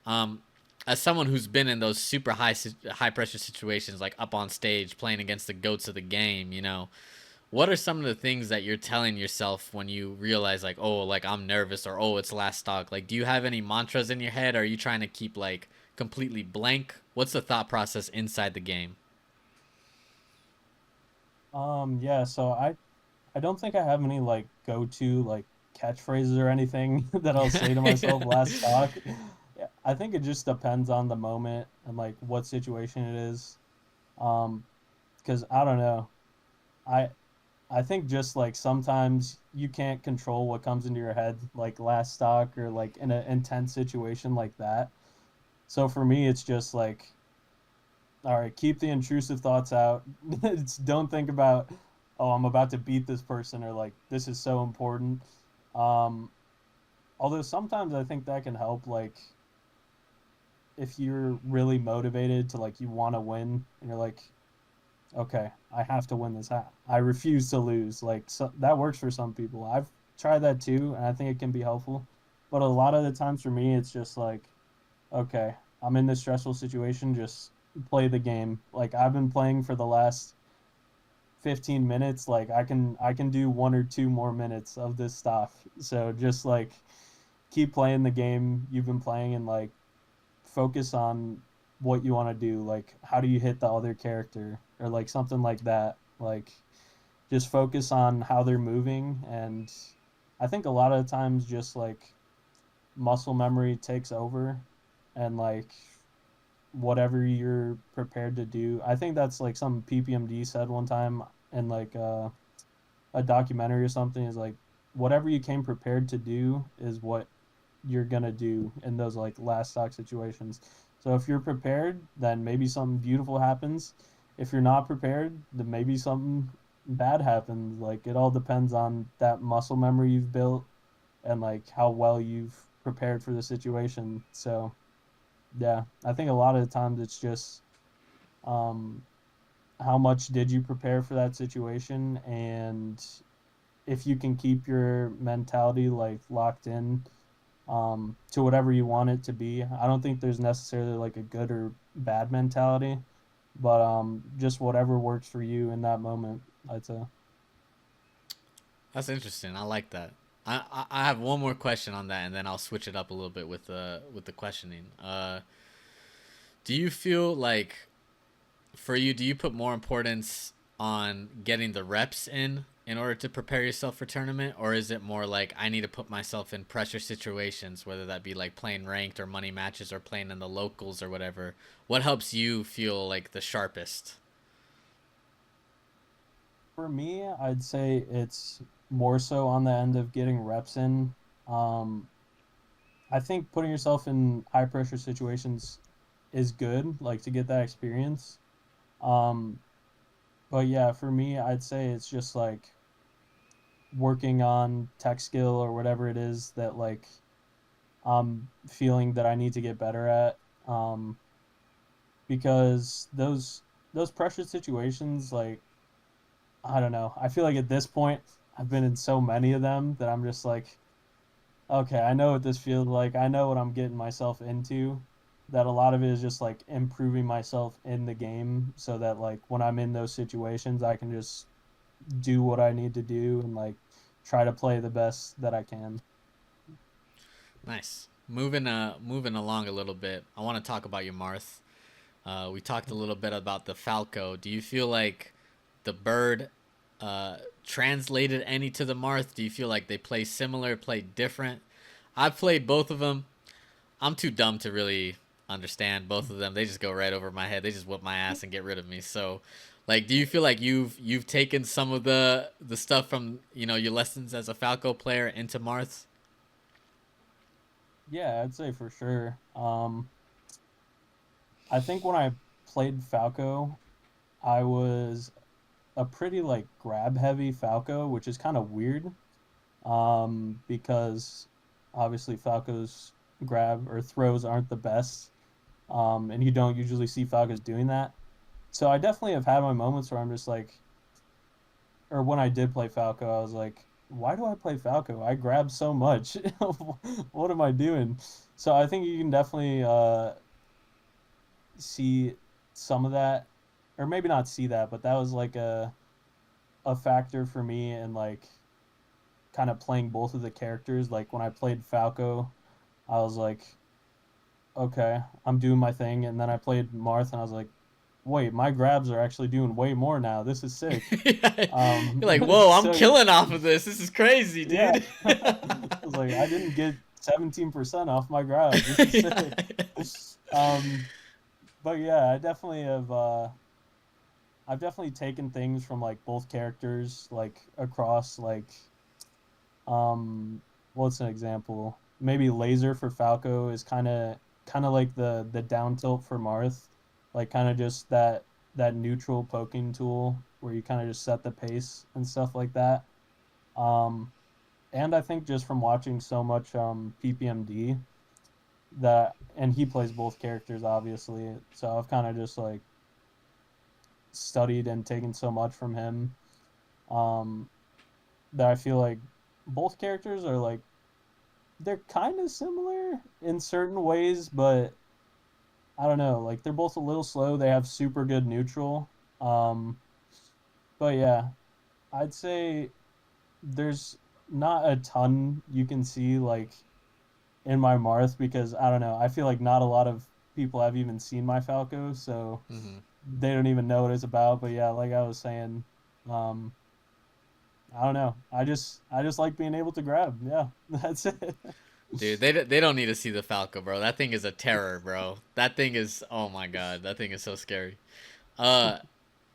um as someone who's been in those super high pressure situations like up on stage playing against the goats of the game, what are some of the things that you're telling yourself when you realize like, oh, like I'm nervous, or oh, it's last stock? Like, do you have any mantras in your head, or are you trying to keep like completely blank? What's the thought process inside the game? Yeah, so I don't think I have any like go-to like catchphrases or anything that I'll say to myself last talk. Yeah, I think it just depends on the moment and like what situation it is. Um, because I don't know. I I think just like sometimes you can't control what comes into your head like last stock or like in an intense situation like that. So for me it's just like all right, keep the intrusive thoughts out. Don't think about, oh, I'm about to beat this person or like this is so important. Um, Although sometimes I think that can help, like if you're really motivated to like you want to win and you're like, okay, I have to win this. I refuse to lose. Like so, that works for some people. I've tried that too, and I think it can be helpful. But a lot of the times for me, it's just like, okay, I'm in this stressful situation. Just play the game. Like I've been playing for the last 15 minutes. Like I can do 1 or 2 more minutes of this stuff. So just like keep playing the game you've been playing and like focus on what you want to do. Like how do you hit the other character or like something like that. Like just focus on how they're moving, and I think a lot of the times just like muscle memory takes over and like whatever you're prepared to do. I think that's like some PPMD said one time in like a documentary or something is like whatever you came prepared to do is what you're gonna do in those like last stock situations. So if you're prepared, then maybe something beautiful happens. If you're not prepared, then maybe something bad happens. Like it all depends on that muscle memory you've built and like how well you've prepared for the situation. So yeah, I think a lot of the times it's just um, how much did you prepare for that situation, and if you can keep your mentality like locked in to whatever you want it to be. I don't think there's necessarily like a good or bad mentality, but just whatever works for you in that moment. I'd say. That's interesting. I like that. I have one more question on that, and then I'll switch it up a little bit with the questioning. Do you feel like for you, do you put more importance on getting the reps in order to prepare yourself for tournament, or is it more like I need to put myself in pressure situations, whether that be like playing ranked or money matches or playing in the locals or whatever? What helps you feel like the sharpest? For me, I'd say it's more so on the end of getting reps in. Um, I think putting yourself in high pressure situations is good, like to get that experience. Um, but yeah, for me, I'd say it's just like working on tech skill or whatever it is that like I'm feeling that I need to get better at. Um, because those pressure situations, like I don't know, I feel like at this point I've been in so many of them that I'm just like, okay, I know what this feels like. I know what I'm getting myself into. That a lot of it is just like improving myself in the game so that like when I'm in those situations, I can just do what I need to do and like try to play the best that I can. Nice. Moving along a little bit. I want to talk about your Marth. We talked a little bit about the Falco. Do you feel like the bird translated any to the Marth? Do you feel like they play similar, play different? I've played both of them. I'm too dumb to really understand both of them. They just go right over my head. They just whip my ass and get rid of me. So, like, do you feel like you've taken some of the stuff from your lessons as a Falco player into Marth? Yeah, I'd say for sure. I think when I played Falco, I was a pretty like grab heavy Falco, which is kind of weird. Because obviously Falco's grab or throws aren't the best. And you don't usually see Falcons doing that. So I definitely have had my moments where I'm just like, or when I did play Falco, I was like, why do I play Falco? I grab so much. What am I doing? So I think you can definitely see some of that, or maybe not see that, but that was like a factor for me in like kind of playing both of the characters. Like when I played Falco, I was like, okay, I'm doing my thing, and then I played Marth, and I was like, wait, my grabs are actually doing way more now. This is sick. You're like, whoa, I'm So killing off of this. This is crazy, yeah, dude. I was like, I didn't get 17% off my grabs. This is Yeah. sick. Um, but yeah, I've definitely taken things from like both characters, like across like um, what's an example? Maybe laser for Falco is kind of like the down tilt for Marth, like kind of just that neutral poking tool where you kind of just set the pace and stuff like that. Um, and I think just from watching so much PPMD that, and he plays both characters obviously, so I've kind of just like studied and taken so much from him um, that I feel like both characters are like they're kind of similar in certain ways, but I don't know. Like they're both a little slow. They have super good neutral. Um, but yeah, I'd say there's not a ton you can see like in my Marth because I don't know. I feel like not a lot of people have even seen my Falco, so Hmm. they don't even know what it's about. But yeah, like I was saying, um, I don't know. I just like being able to grab. Yeah, that's it. Dude, they don't need to see the Falco, bro. That thing is a terror, bro. That thing is, oh my god, that thing is so scary. Uh,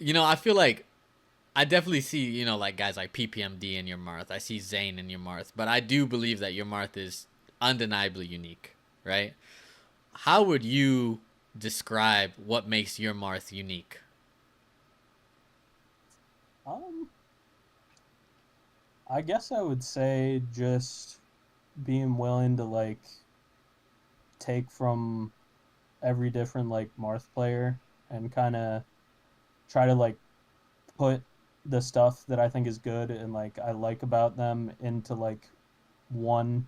I feel like I definitely see, like guys like PPMD in your Marth. I see Zane in your Marth, but I do believe that your Marth is undeniably unique, right? How would you describe what makes your Marth unique? Um, I guess I would say just being willing to like take from every different like Marth player and kind of try to like put the stuff that I think is good and like I like about them into like one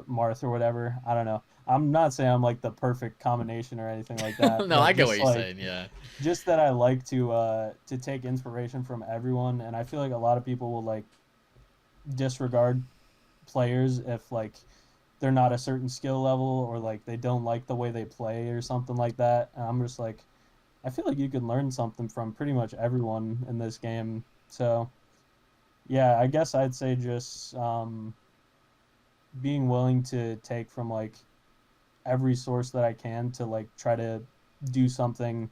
Marth or whatever. I don't know. I'm not saying I'm like the perfect combination or anything like that, No, but I get what just you're like saying. Yeah. just that I like to take inspiration from everyone and I feel like a lot of people will like disregard players if like they're not a certain skill level or like they don't like the way they play or something like that. And I'm just like, I feel like you can learn something from pretty much everyone in this game. So yeah, I guess I'd say just being willing to take from like every source that I can to like try to do something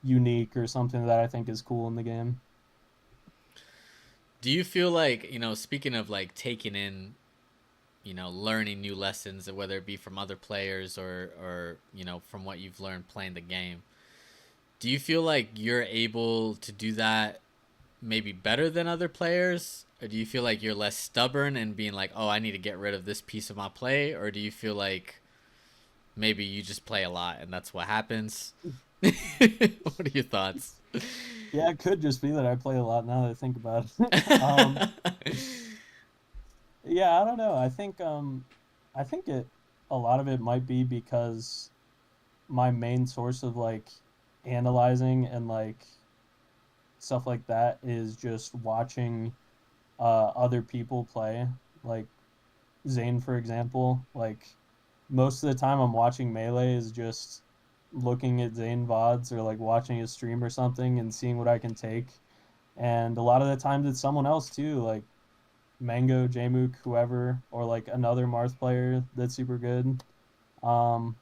unique or something that I think is cool in the game. Do you feel like, speaking of like taking in, learning new lessons, whether it be from other players or from what you've learned playing the game, do you feel like you're able to do that maybe better than other players? Or do you feel like you're less stubborn and being like, oh, I need to get rid of this piece of my play? Or do you feel like maybe you just play a lot and that's what happens? What are your thoughts? Yeah, it could just be that I play a lot now that I think about it. Yeah, I don't know. I think it a lot of it might be because my main source of like analyzing and like stuff like that is just watching other people play. Like Zane, for example. Like most of the time I'm watching Melee is just looking at Zane VODs or like watching his stream or something and seeing what I can take. And a lot of the times it's someone else too, like Mango, Jmook, whoever, or like another Marth player that's super good. Um,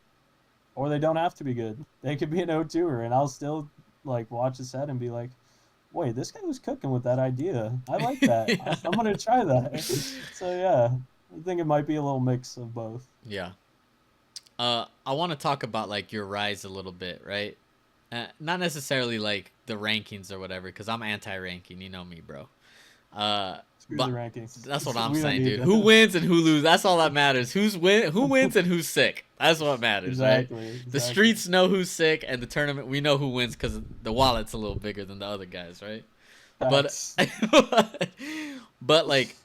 or they don't have to be good. They could be an O2er, and I'll still like watch a set and be like, "Wait, this guy was cooking with that idea. I like that. Yeah. I'm gonna try that." So yeah, I think it might be a little mix of both. Yeah. I want to talk about like your rise a little bit, right? Not necessarily like the rankings or whatever, because I'm anti-ranking. You know me, bro. Uh, Screw the but rankings. that's what I'm We don't saying, need dude. Who them. wins and who loses? That's all that matters. Who wins and who's sick. That's what matters, right? Exactly, The exactly. streets know who's sick, and the tournament we know who wins because the wallet's a little bigger than the other guys, right? But Facts. but like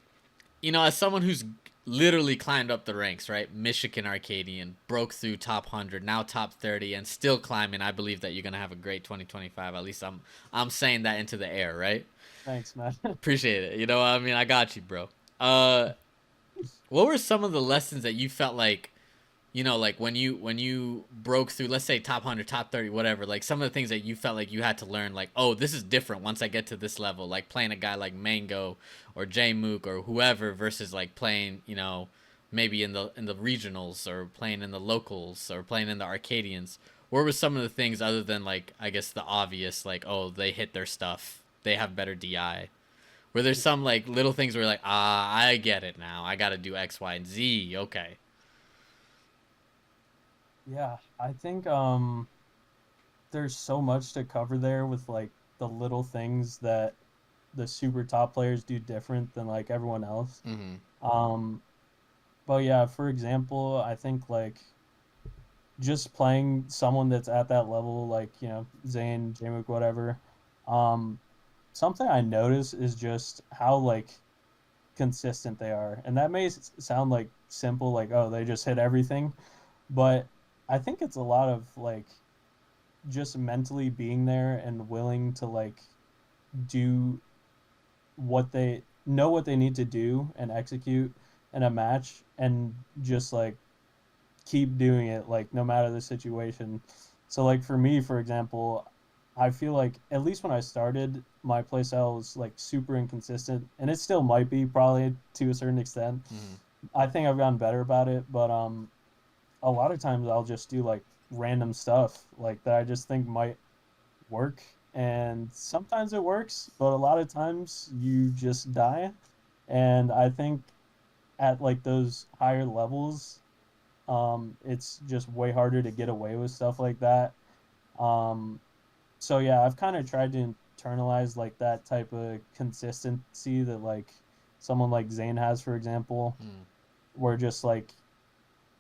as someone who's literally climbed up the ranks, right? Michigan Arcadian broke through top 100, now top 30, and still climbing. I believe that you're gonna have a great 2025. At least I'm saying that into the air, right? Thanks, man. Appreciate it. You know what I mean? I got you, bro. Uh, what were some of the lessons that you felt like, like when you broke through, let's say top 100, top 30, whatever, like some of the things that you felt like you had to learn, like, oh, this is different once I get to this level, like playing a guy like Mango or Jmook or whoever versus like playing, maybe in the regionals or playing in the locals or playing in the Arcadians. What were some of the things other than like I guess the obvious, like, oh, they hit their stuff, they have better DI? Where there's some like little things where you're like, ah, I get it now. I got to do X, Y, and Z. Okay. Yeah, I think there's so much to cover there with like the little things that the super top players do different than like everyone else. Mm-hmm. Um, but yeah, for example, I think like just playing someone that's at that level, like Zane, Jmook, whatever. Um, something I notice is just how like consistent they are, and that may sound like simple, like oh they just hit everything, but I think it's a lot of like just mentally being there and willing to like do what they know what they need to do and execute in a match and just like keep doing it like no matter the situation. So like for me, for example, I feel like at least when I started, my playstyle was like super inconsistent, and it still might be probably to a certain extent. Mm-hmm. I think I've gotten better about it, but a lot of times I'll just do like random stuff like that I just think might work, and sometimes it works, but a lot of times you just die. And I think at like those higher levels, it's just way harder to get away with stuff like that. Um, so yeah, I've kind of tried to internalize like that type of consistency that like someone like Zane has, for example, Mm-hmm. where just like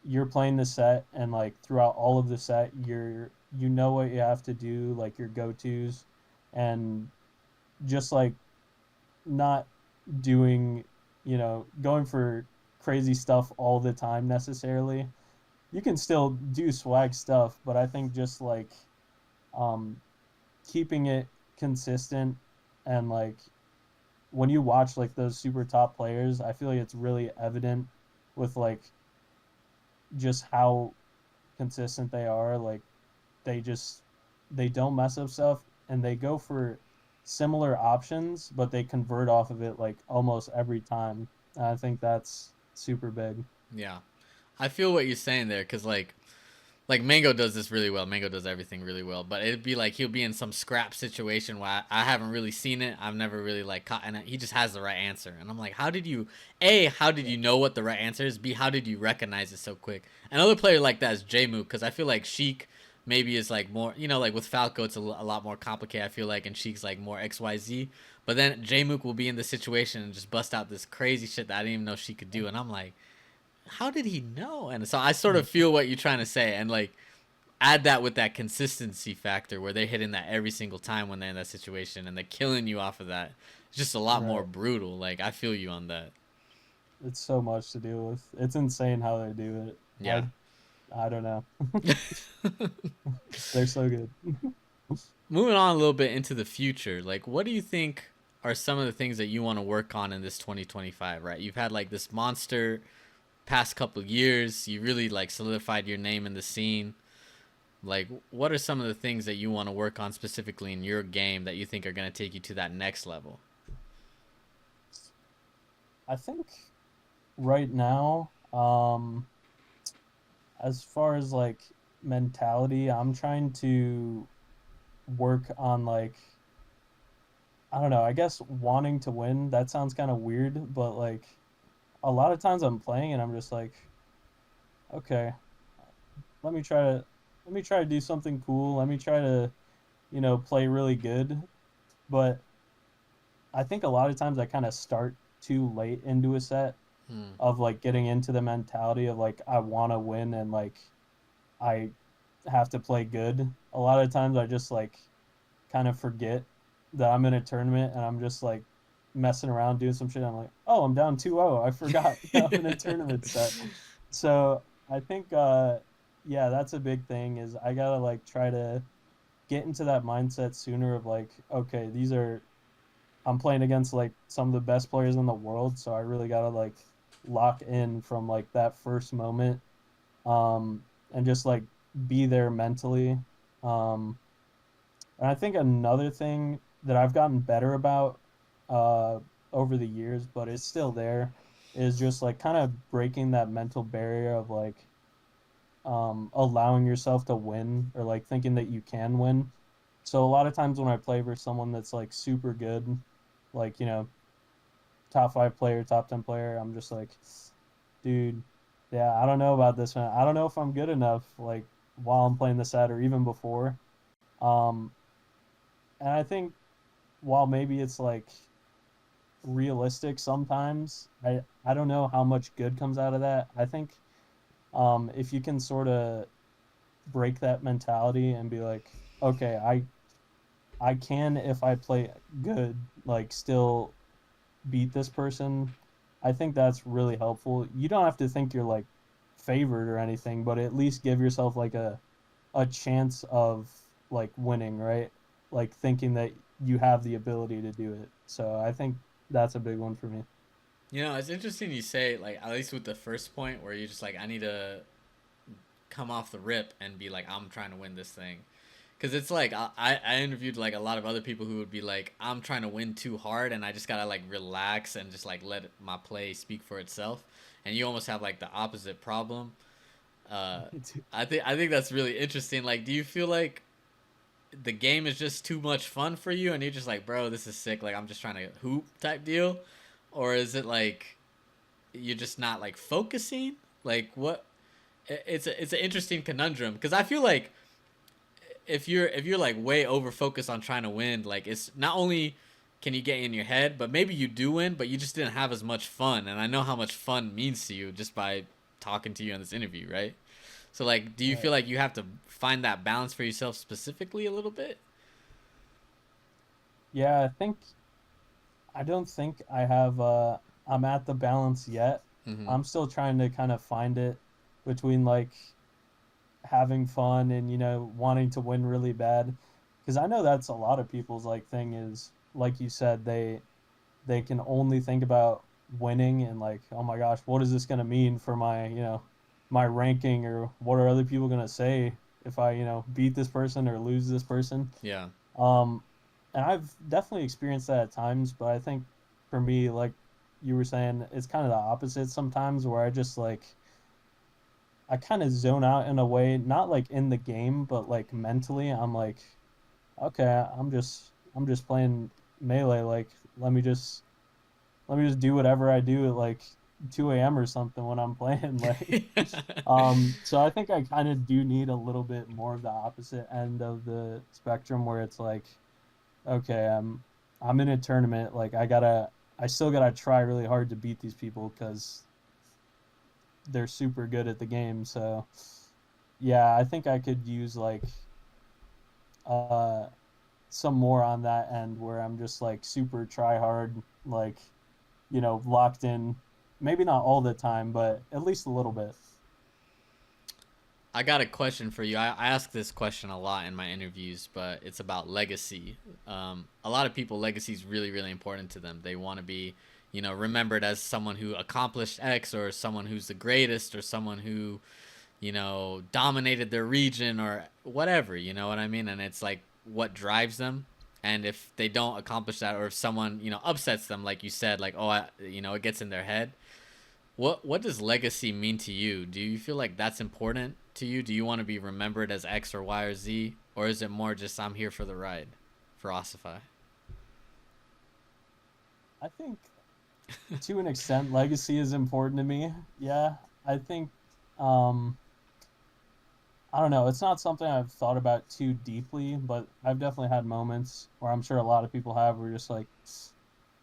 you're playing the set and like throughout all of the set you know what you have to do, like your go-tos, and just like not doing, going for crazy stuff all the time necessarily. You can still do swag stuff, but I think just like um keeping it consistent, and like when you watch like those super top players, I feel like it's really evident with like just how consistent they are. Like they just they don't mess up stuff, and they go for similar options, but they convert off of it like almost every time. And I think that's super big. Yeah. I feel what you're saying there, cause like like Mango does this really well. Mango does everything really well. But it'd be like he'll be in some scrap situation where I haven't really seen it. I've never really like caught in it. He just has the right answer, and I'm like, how did you? A, how did Yeah. you know what the right answer is? B, how did you recognize it so quick? Another player like that is J Mook because I feel like Sheik maybe is like more, like with Falco it's a lot more complicated. I feel like, and Sheik's like more XYZ. But then J Mook will be in the situation and just bust out this crazy shit that I didn't even know she could do, and I'm like, how did he know? And so I sort of feel what you're trying to say, and like add that with that consistency factor where they're hitting that every single time when they're in that situation and they're killing you off of that. It's just a lot more Right. brutal. Like I feel you on that. It's so much to deal with. It's insane how they do it. Yeah. I don't know. They're so good. Moving on a little bit into the future, like what do you think are some of the things that you want to work on in this 2025, right? You've had like this monster past couple years. You really like solidified your name in the scene. Like, what are some of the things that you want to work on specifically in your game that you think are going to take you to that next level? I think right now, as far as like mentality, I'm trying to work on like, I don't know, I guess wanting to win. That sounds kind of weird, but like a lot of times I'm playing and I'm just like, okay, let me try to let me try to do something cool. Let me try to, play really good. But I think a lot of times I kind of start too late into a set Hmm. of like getting into the mentality of like I want to win and like I have to play good. A lot of times I just like kind of forget that I'm in a tournament and I'm just like messing around doing some shit. I'm like, oh, I'm down 2-0. I forgot that I'm in a tournament set. So I think yeah, that's a big thing is I gotta like try to get into that mindset sooner of like, okay, these are I'm playing against like some of the best players in the world, so I really gotta like lock in from like that first moment, and just like be there mentally. Um, and I think another thing that I've gotten better about uh, over the years, but it's still there, is just like kind of breaking that mental barrier of like allowing yourself to win or like thinking that you can win. So a lot of times when I play for someone that's like super good, like top 5 player, top 10 player, I'm just like, dude, yeah, I don't know about this one. I don't know if I'm good enough. Like while I'm playing the set or even before. Um, and I think while maybe it's like realistic sometimes, I don't know how much good comes out of that. I think if you can sort of break that mentality and be like, okay, I can if I play good, like still beat this person. I think that's really helpful. You don't have to think you're like favored or anything, but at least give yourself like a chance of like winning, right? Like thinking that you have the ability to do it. So I think that's a big one for me. It's interesting you say, like, at least with the first point where you're just like, I need to come off the rip and be like, I'm trying to win this thing. Because it's like, I interviewed like a lot of other people who would be like, I'm trying to win too hard and I just gotta like relax and just like let my play speak for itself. And you almost have like the opposite problem. Uh, I think that's really interesting. Like, do you feel like the game is just too much fun for you and you're just like, bro, this is sick, like I'm just trying to hoop type deal? Or is it like you're just not like focusing? Like what, it's an interesting conundrum because I feel like if you're like way over focused on trying to win, like it's not only can you get in your head, but maybe you do win, but you just didn't have as much fun. And I know how much fun means to you just by talking to you in this interview, right? So like, do you Right. feel like you have to find that balance for yourself specifically a little bit? Yeah, I don't think I'm at the balance yet. Mm-hmm. I'm still trying to kind of find it between like having fun and wanting to win really bad because I know that's a lot of people's like thing is like you said they can only think about winning and like, oh my gosh, what is this going to mean for my my ranking, or what are other people going to say if I beat this person or lose this person. Yeah. um and I've definitely experienced that at times, but I think for me, like you were saying, it's kind of the opposite sometimes where I just like I kind of zone out in a way, not like in the game, but like mentally. I'm like, okay, I'm just playing melee. Like, let me just let me just do whatever I do at like 2 a.m. or something when I'm playing. Like, so I think I kind of do need a little bit more of the opposite end of the spectrum where it's like, okay, I'm in a tournament. Like, I still gotta try really hard to beat these people because they're super good at the game. So yeah, I think I could use like uh some more on that end where I'm just like super try hard, like, locked in. Maybe not all the time, but at least a little bit. I got a question for you. I ask this question a lot in my interviews, but it's about legacy. A lot of people, legacy is really, really important to them. They want to be, remembered as someone who accomplished X, or someone who's the greatest, or someone who, dominated their region, or whatever. You know what I mean? And it's like what drives them. And if they don't accomplish that, or if someone, upsets them, like you said, like, oh, it gets in their head. What does legacy mean to you? Do you feel like that's important to you? Do you want to be remembered as X or Y or Z, or is it more just I'm here for the ride, for Ossify? I think to an extent, legacy is important to me. Yeah, I think, um, I don't know. It's not something I've thought about too deeply, but I've definitely had moments where I'm sure a lot of people have where you're just like,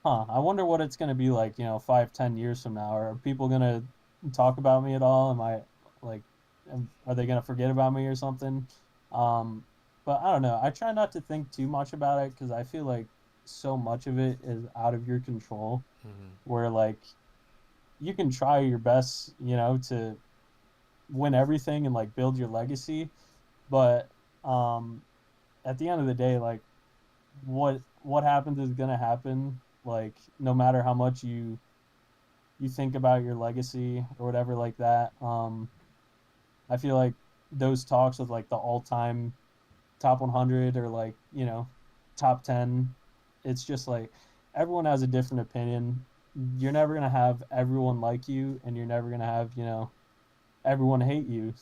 huh, I wonder what it's going to be like, 5, 10 years from now. Are people going to talk about me at all? Am I like, are they going to forget about me or something? Um, but I don't know. I try not to think too much about it because I feel like so much of it is out of your control, Mm-hmm. where like you can try your best, to win everything and like build your legacy, but um, at the end of the day, like what happens is gonna happen. Like no matter how much you think about your legacy or whatever like that. I feel like those talks with like the all time top 100 or like top 10, it's just like everyone has a different opinion. You're never gonna have everyone like you, and you're never gonna have everyone hate you.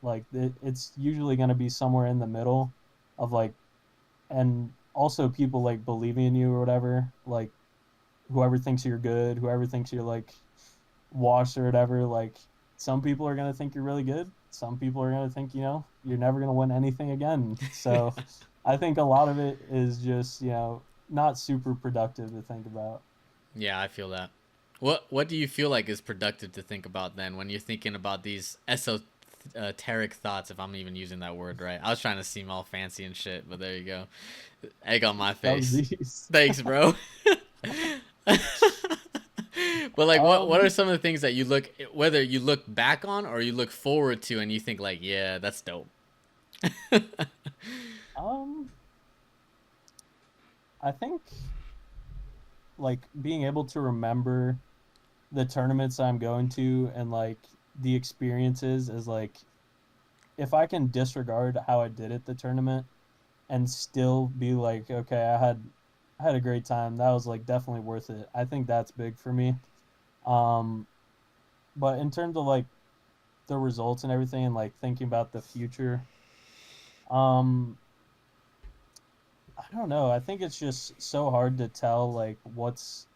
Like it's usually gonna be somewhere in the middle of like, and also people like believing in you or whatever. Like whoever thinks you're good, whoever thinks you're like washed or whatever, like some people are gonna think you're really good. Some people are gonna think, you're never gonna win anything again. So I think a lot of it is just, not super productive to think about. Yeah, I feel that. What do you feel like is productive to think about then when you're thinking about these esoteric thoughts? If I'm even using that word right, I was trying to seem all fancy and shit, but there you go, egg on my That was face. these. Thanks, bro. But like, what are um some of the things that you look, whether you look back on or you look forward to, and you think like, yeah, that's dope. um I think like being able to remember the tournaments I'm going to and like the experiences is like, if I can disregard how I did at the tournament and still be like, okay, I had a great time. That was like definitely worth it. I think that's big for me. Um, but in terms of like the results and everything and like thinking about the future, um, I don't know. I think it's just so hard to tell like what's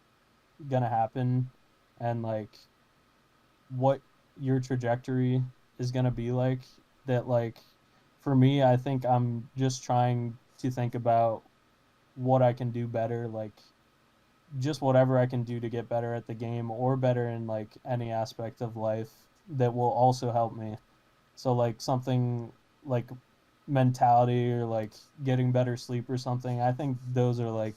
gonna happen and like what your trajectory is going to be like. That like for me, I think I'm just trying to think about what I can do better, like just whatever I can do to get better at the game or better in like any aspect of life that will also help me. So like something like mentality or like getting better sleep or something. I think those are like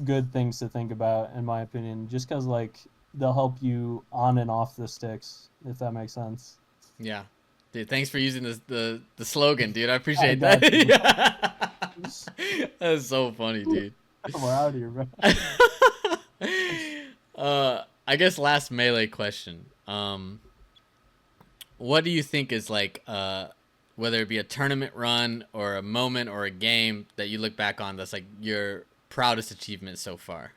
good things to think about in my opinion, just cuz like they'll help you on and off the sticks, if that makes sense. Yeah, dude. Thanks for using the slogan, dude. I I appreciate that. got you, bro. That's so funny, dude. We're out here, bro. I guess last melee question. What do you think is like, whether it be a tournament run or a moment or a game that you look back on that's like your proudest achievement so far?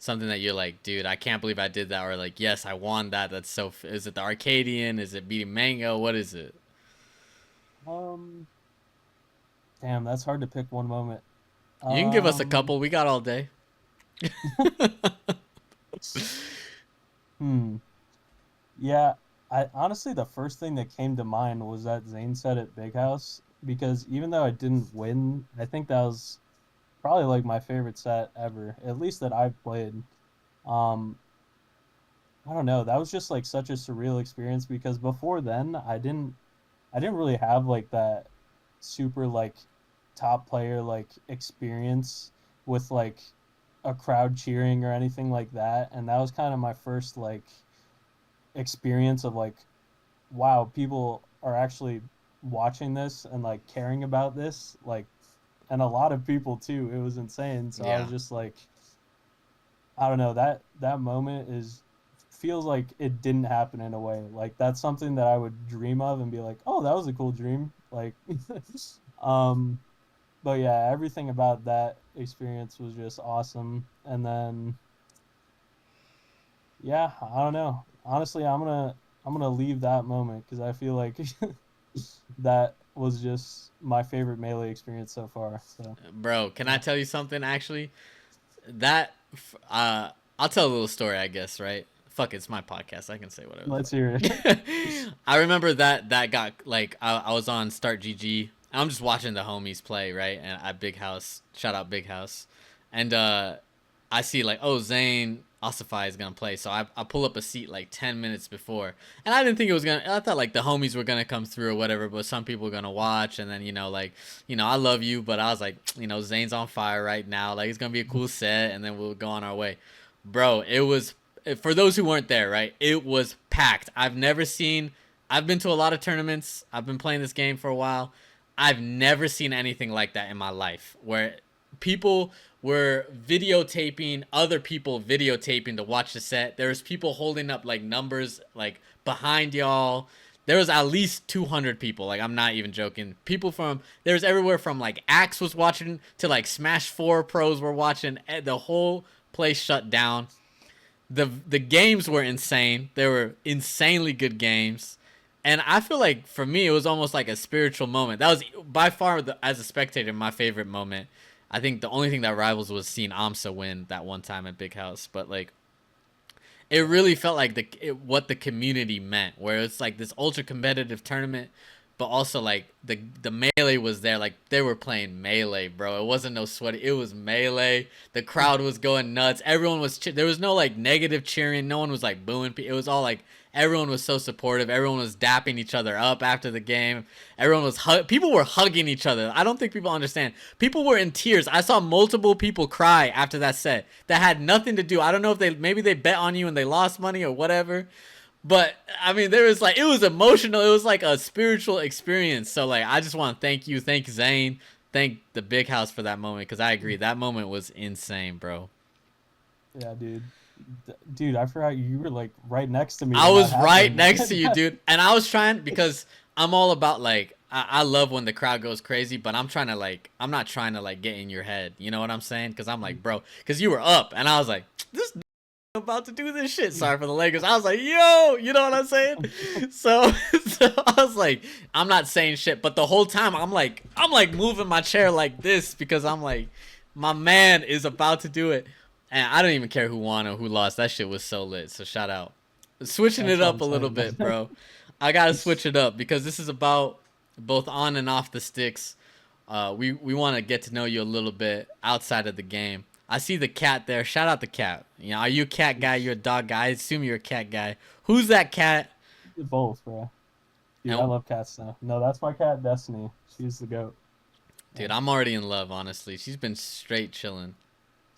Something that you're like, dude, I can't believe I did that, or like, yes, I won that. Is it the Arcadian? Is it beating Mango? What is it? Um, damn, that's hard to pick one moment. You can give us a Um, couple. We got all day. hmm. Yeah, I honestly the first thing that came to mind was that Zane said at Big House because even though I didn't win, I think that was probably like my favorite set ever, at least that I've played. Um, I don't know, that was just like such a surreal experience because before then I didn't really have like that super like top player like experience with like a crowd cheering or anything like that, and that was kind of my first like experience of like wow, people are actually watching this and like caring about this, like, and a lot of people too. It was insane. So I was Yeah. just like, I don't know, that moment is feels like it didn't happen in a way. Like that's something that I would dream of and be like, oh, that was a cool dream. Like, um, but yeah, everything about that experience was just awesome. And then yeah, I don't know. Honestly, I'm gonna leave that moment because I feel like that was just my favorite melee experience so far. So Bro, can I yeah, tell you something actually? That I'll tell a little story, I guess, right? Fuck, it's my podcast. I can say whatever let's hear it. the fuck. I remember that got like I was on Start GG. I'm just watching the homies play, right? And at Big House, shout out Big House. And I see like, oh, Zane Ossify is gonna play, so I pull up a seat like 10 minutes before, and I didn't think it was gonna. I thought like the homies were gonna come through or whatever, but some people were gonna watch, and then like I love you, but I was like, Zane's on fire right now, like it's gonna be a cool set, and then we'll go on our way, bro. It was for those who weren't there, right? It was packed. I've never seen. I've been to a lot of tournaments. I've been playing this game for a while. I've never seen anything like that in my life, where people were videotaping other people videotaping to watch the set. There was people holding up like numbers like behind y'all. There was at least 200 people. Like I'm not even joking. People from there was everywhere from like Axe was watching to like Smash 4 pros were watching. The whole place shut down. The games were insane. They were insanely good games. And I feel like for me it was almost like a spiritual moment. That was by far as a spectator my favorite moment. I think the only thing that rivals was seeing Amsa win that one time at Big House, but like it really felt like what the community meant, where it's like this ultra competitive tournament, but also like the melee was there, like they were playing melee, bro. It wasn't no sweaty, it was melee. The crowd was going nuts. Everyone was there was no like negative cheering. No one was like booing. It was all like everyone was so supportive. Everyone was dapping each other up after the game. Everyone was people were hugging each other. I don't think people understand. People were in tears. I saw multiple people cry after that set that had nothing to do. I don't know if maybe they bet on you and they lost money or whatever. But I mean, there was like it was emotional. It was like a spiritual experience. So like, I just want to thank Zane, thank the Big House for that moment because I agree that moment was insane, bro. Yeah, dude. Dude, I forgot you were like right next to me I when that was right happened. next to you, dude, and I was trying because I'm all about like I love when the crowd goes crazy, but I'm trying to like I'm not trying to like get in your head. You know what I'm saying? Because I'm like, bro, because you were up, and I was like, this about to do this shit. Sorry for the Lakers. I was like, yo, you know what I'm saying? So, so I was like, I'm not saying shit, but the whole time I'm like moving my chair like this because I'm like, my man is about to do it, and I don't even care who won or who lost. That shit was so lit. So shout out. Switching That's it what up I'm a little saying, bit, man. bro. I gotta switch it up because this is about both on and off the sticks. We want to get to know you a little bit outside of the game. I see the cat there. Shout out the cat. You know, are you a cat guy? You're a dog guy. I assume you're a cat guy. Who's that cat? Both, bro. Dude, I And love cats now. No, that's my cat, Destiny. She's the goat. dude, Yeah. I'm already in love. Honestly, she's been straight chilling.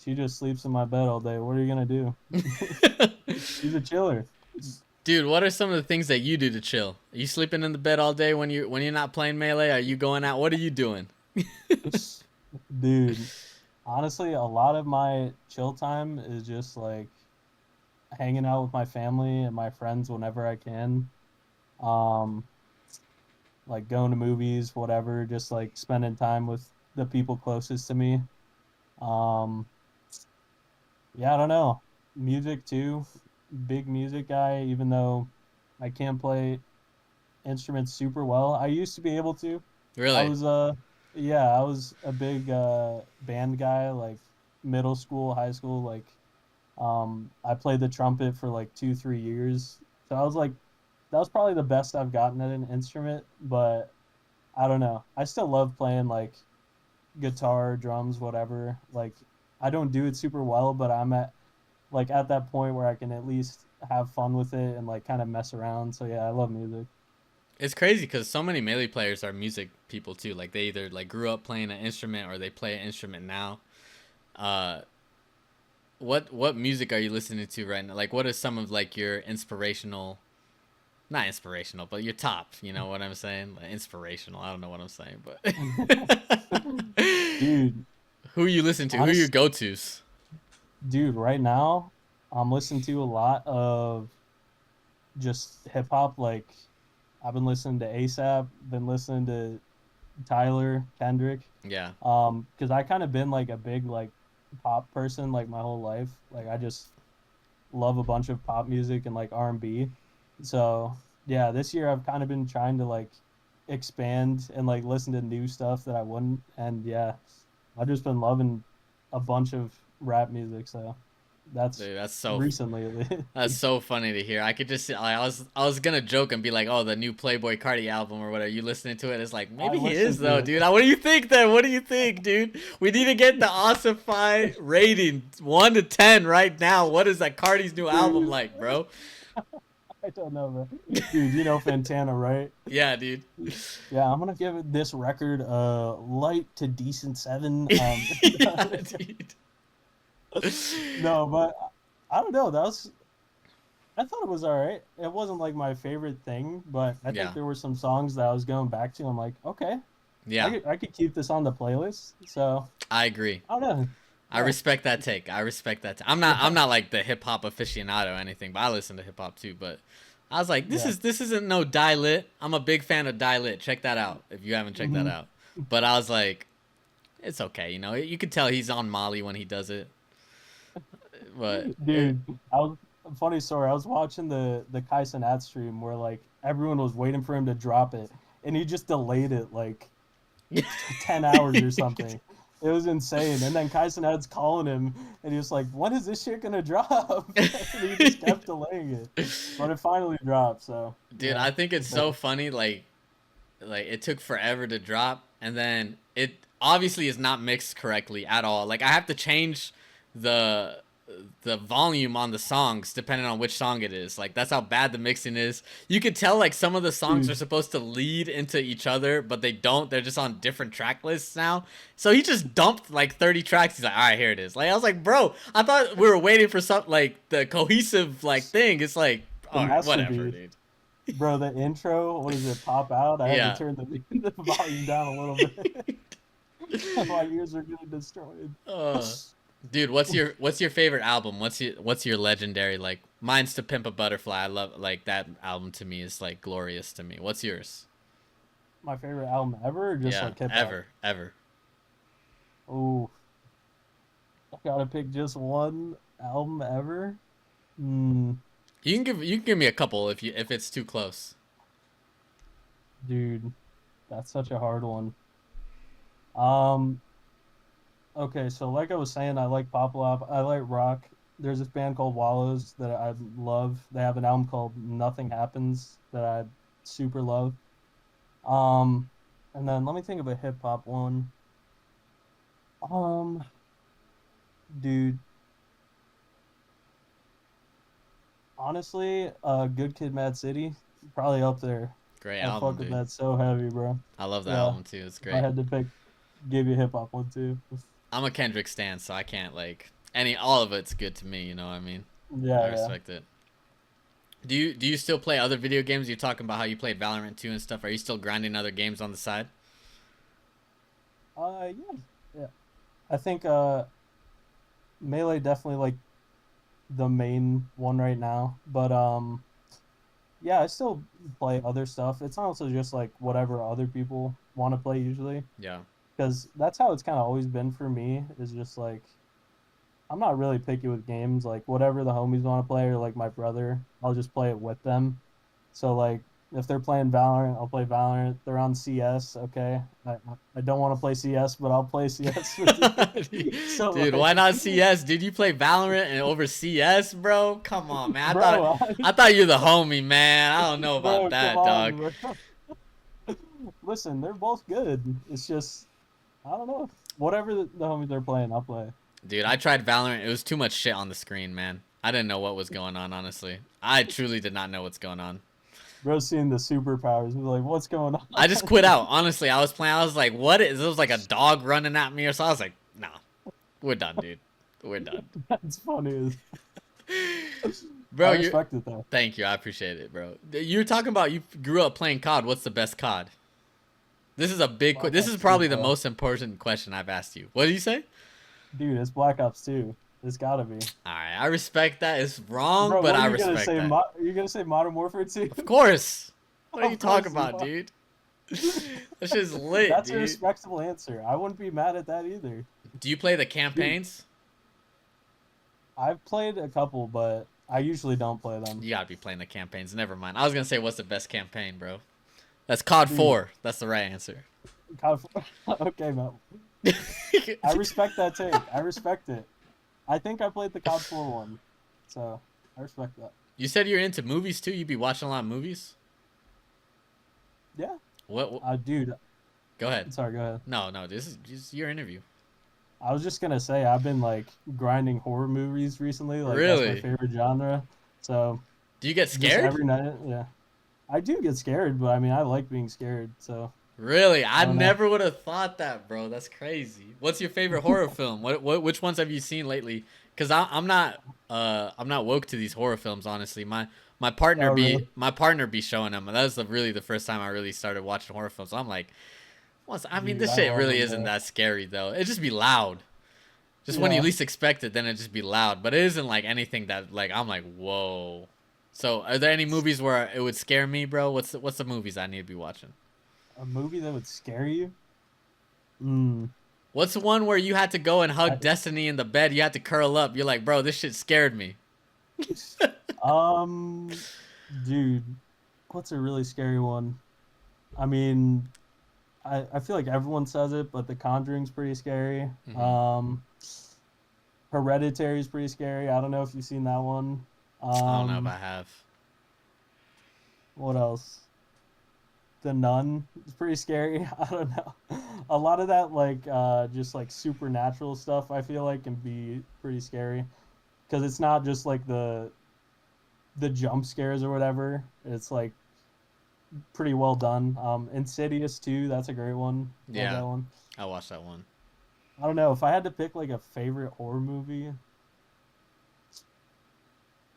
She just sleeps in my bed all day. What are you gonna do? She's a chiller. Dude, what are some of the things that you do to chill? Are you sleeping in the bed all day when you're not playing melee? Are you going out? What are you doing? Dude, honestly, a lot of my chill time is just like hanging out with my family and my friends whenever I can. Um, like going to movies, whatever, just like spending time with the people closest to me. Um, Yeah, I don't know. Music too. Big music guy, even though I can't play instruments super well. I used to be able to. I Really? was yeah, I was a big band guy like middle school, high school, like I played the trumpet for like 2, 3 years. So I was like that was probably the best I've gotten at an instrument, but I don't know. I still love playing like guitar, drums, whatever. Like I don't do it super well, but I'm at that point where I can at least have fun with it and like kind of mess around. So yeah, I love music. It's crazy because so many melee players are music people too. Like they either like grew up playing an instrument or they play an instrument now. Uh, what music are you listening to right now? Like, what are some of like your inspirational? Not inspirational, but your top. You know what I'm saying? Like, inspirational. I don't know what I'm saying, but Dude, who you listen to? Who are your honest, go tos? dude, right now I'm listening to a lot of just hip hop. Like I've been listening to ASAP, been listening to Tyler, Kendrick. Yeah, Because I kind of been like a big like pop person like my whole life. Like I just love a bunch of pop music and like R&B. So yeah, this year I've kind of been trying to like expand and like listen to new stuff that I wouldn't. And yeah, I've just been loving a bunch of rap music. So that's dude, recently. that's so funny to hear. I could just I was gonna joke and be like, oh, the new Playboy Cardi album or whatever. You listening to it? It's like I maybe he is listened though, to it. dude. What do you think then? What do you think, dude? We need to get the Ossify rating 1 to 10 right now. What is that Cardi's new album Dude, like, bro? I don't know, man. Dude, you know Fantana, right? Yeah, dude. Yeah, I'm gonna give it this record light to decent seven. Yeah, dude. No, but I don't know. I thought it was all right. It wasn't like my favorite thing, but I think Yeah, there were some songs that I was going back to. I'm like, okay, yeah. I could keep this on the playlist. So I agree. I don't know. I Yeah, respect that take. I respect that. I'm yeah, not like the hip hop aficionado or anything, but I listen to hip hop too. But I was like, yeah. this isn't no Die Lit. I'm a big fan of Die Lit. Check that out if you haven't checked that Hmm. out. But I was like, it's okay. You know, you can tell he's on Molly when he does it. But Dude, I was funny story. I was watching the Kai Cenat stream where like everyone was waiting for him to drop it, and he just delayed it like 10 hours or something. It was insane. And then Kai Cenat's calling him, and he was like, "When is this shit gonna drop?" And he just kept delaying it, but it finally dropped. So dude, yeah, I think it's but so funny. Like it took forever to drop, and then it obviously is not mixed correctly at all. Like I have to change the the volume on the songs depending on which song it is. Like that's how bad the mixing is. You could tell like some of the songs are dude, supposed to lead into each other, but they don't. They're just on different track lists now. So he just dumped like 30 tracks. He's like, all right, here it is. Like I was like, bro, I thought we were waiting for something like the cohesive like thing. It's like, the all right, whatever, masterpiece, dude. bro. The intro, what does it pop out? I had to Yeah. turn the volume down a little bit. My ears are getting destroyed. uh, Dude, what's your favorite album? What's your legendary like? Mine's To Pimp a Butterfly. I love like that album to me is like glorious to me. What's yours? My favorite album ever, or just Yeah, like hip hop? ever. Oh, I gotta pick just one album ever. Hmm, You can give me a couple if it's too close. dude, that's such a hard one. Um, okay, so like I was saying, I like pop lop, I like rock. There's this band called Wallows that I love. They have an album called Nothing Happens that I super love. Um, and then let me think of a hip hop one. Um, dude, honestly, Good Kid, Mad City, probably up there. Great I album, fuck with dude. that so heavy, bro. I love that Yeah, album too. It's if I great. had to pick, give you a hip hop one too. I'm a Kendrick stan, so I can't like any all of it's good to me. You know what I mean? I Yeah, yeah. respect it. Do you still play other video games? You're talking about how you played Valorant 2 and stuff. Are you still grinding other games on the side? Yeah, yeah. I think Melee definitely like the main one right now, but yeah, I still play other stuff. It's also just like whatever other people want to play usually, Yeah. because that's how it's kind of always been for me. Is just like I'm not really picky with games. Like whatever the homies want to play, or like my brother, I'll just play it with them. So like if they're playing Valorant, I'll play Valorant. They're on CS, okay. I don't want to play CS, but I'll play CS with you. So Dude, why like, not CS? Did you play Valorant and over CS, bro? Come on, man. bro, I thought you're the homie, man. I don't know about bro, come that, on, dog. bro. Listen, they're both good. It's just I don't know. Whatever the homies are playing, I'll play. Dude, I tried Valorant. It was too much shit on the screen, man. I didn't know what was going on, honestly. I truly did not know what's going on. Bro, seeing the superpowers, was like, what's going I just on? quit out. Honestly, I was playing. I was like, what is? It was like a dog running at me or so. I was like, nah, we're done, dude. We're done. That's funny. I Bro, you. respect it though. Thank you. I appreciate it, bro. You're talking about you grew up playing COD. What's the best COD? This is a big. Black This is Ops 2, probably the bro. most important question I've asked you. What did you say? Dude, it's Black Ops 2. It's gotta be. All right, I respect that. It's wrong, Bro, but what I are you gonna respect say? that. You're gonna say Modern Warfare 2? Of course. What are you Of course talking you about, are. dude? That shit's lit, That's a dude. respectable answer. I wouldn't be mad at that either. Do you play the Dude, campaigns? I've played a couple, but I usually don't play them. You gotta be playing the campaigns. Never mind. I was gonna say, what's the best campaign, bro? That's COD Dude, 4. That's the right answer. Okay, man. I respect that take. I respect it. I think I played the COD 4 one, so I respect that. You said you're into movies too. You be watching a lot of movies. Yeah. What? Dude, Go ahead. sorry, go ahead. No, no. This is just your interview. I was just gonna say I've been like grinding horror movies recently. Like that's my Really? favorite genre. So Do you get just scared? every night, yeah. I do get scared, but I mean I like being scared. So Really? I I don't know. never would have thought that, bro. That's crazy. What's your favorite horror film? Which ones have you seen lately? Cause I'm not woke to these horror films, honestly. Oh really? My partner be showing them. And that was really the first time I really started watching horror films. So I'm like, I mean, Dude, this I shit love really them, isn't bro. that scary though. It just be loud. Just when you Yeah. least expect it, then it just be loud. But it isn't like anything that like I'm like, whoa. So are there any movies where it would scare me, bro? What's the movies I need to be watching? A movie that would scare you? Hmm. What's the one where you had to go and hug I, Destiny in the bed? You had to curl up. You're like, bro, this shit scared me. um, dude, what's a really scary one? I mean, I feel like everyone says it, but The Conjuring's pretty scary. Hmm. Hereditary's pretty scary. I don't know if you've seen that one. I don't know if Um, I have. what else? The Nun is pretty scary. I don't know. A lot of that like just like supernatural stuff I feel like can be pretty scary because it's not just like the jump scares or whatever. It's like pretty well done. Insidious too, that's a great one. Love Yeah, that one. I watched that one. I don't know if I had to pick like a favorite horror movie,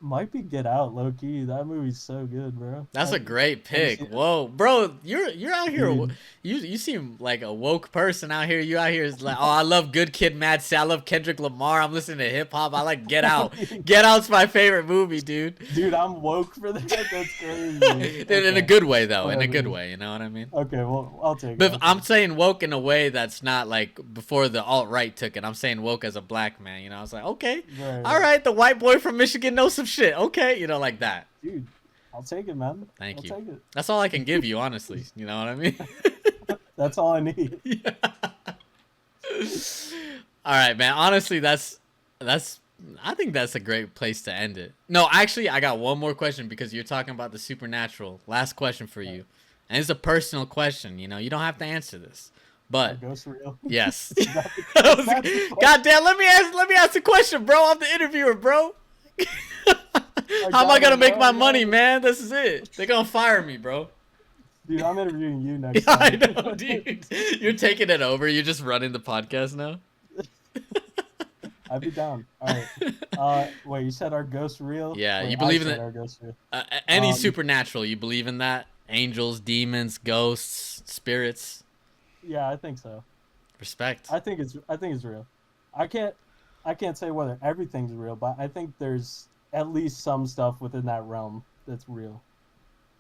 might be Get Out, low key. That movie's so good, bro. That's a great Have you pick. seen it? Whoa, bro, you're out here. Dude, You seem like a woke person out here. You out here is like, oh, I love Good Kid, Mad City. I love Kendrick Lamar. I'm listening to hip hop. I like Get Out. Get Out's my favorite movie, dude. dude, I'm woke for that. That's crazy. In a Okay, good way, though. In a good whatever. way. You know what I mean? Okay, well, I'll take it. But I'll take I'm it. saying woke in a way that's not like before the alt right took it. I'm saying woke as a black man. You know, I was like, okay, Right, all right. right, the white boy from Michigan knows some shit. Okay, you know, like that. Dude, I'll take it, man. Thank I'll you. take it. That's all I can give you, honestly. You know what I mean? That's all I need. Yeah. All right, man. Honestly, that's. I think that's a great place to end it. No, actually, I got one more question because you're talking about the supernatural. Last question for Right. you, and it's a personal question. You know, you don't have to answer this, Are but ghosts real? yes. Is that the, I is that the God question? damn, let me ask the question, bro. I'm the interviewer, bro. I How am I got gonna it, make bro. my I got money, it. man? This is it. They're gonna fire me, bro. Dude, I'm interviewing you Yeah, next I time. know, dude. You're taking it over. You're just running the podcast now. I'd be down. All right. Wait, you said our ghosts real? Yeah, Wait, you I believe in said it. our ghosts real. Any Um, supernatural, you believe in that? Angels, demons, ghosts, spirits. yeah, I think so. Respect. I think it's real. I can't I can't say whether everything's real, but I think there's at least some stuff within that realm that's real.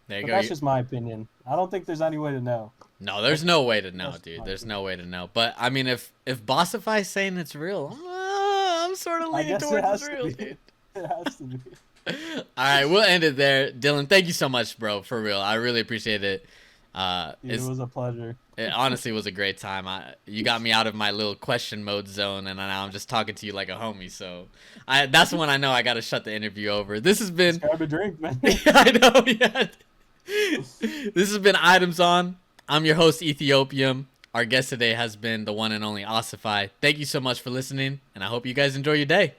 There you But go. that's just my opinion. I don't think there's any way to know. No, there's no way to know, That's dude. my There's opinion. no way to know. But I mean, if Bossify's saying it's real, I'm sort of I leaning guess it towards it's has to real, be. dude. It has to be. All right, we'll end it there. Dylan, thank you so much, bro. For real, I really appreciate it. Dude, it was a pleasure. It honestly was a great time. You got me out of my little question mode zone, and now I'm just talking to you like a homie. So, that's when I know I got to shut the interview over. This has been. Just grab a drink, man. I know, yeah. This has been Items On. I'm your host, Ethiopium. Our guest today has been the one and only Ossify. Thank you so much for listening, and I hope you guys enjoy your day.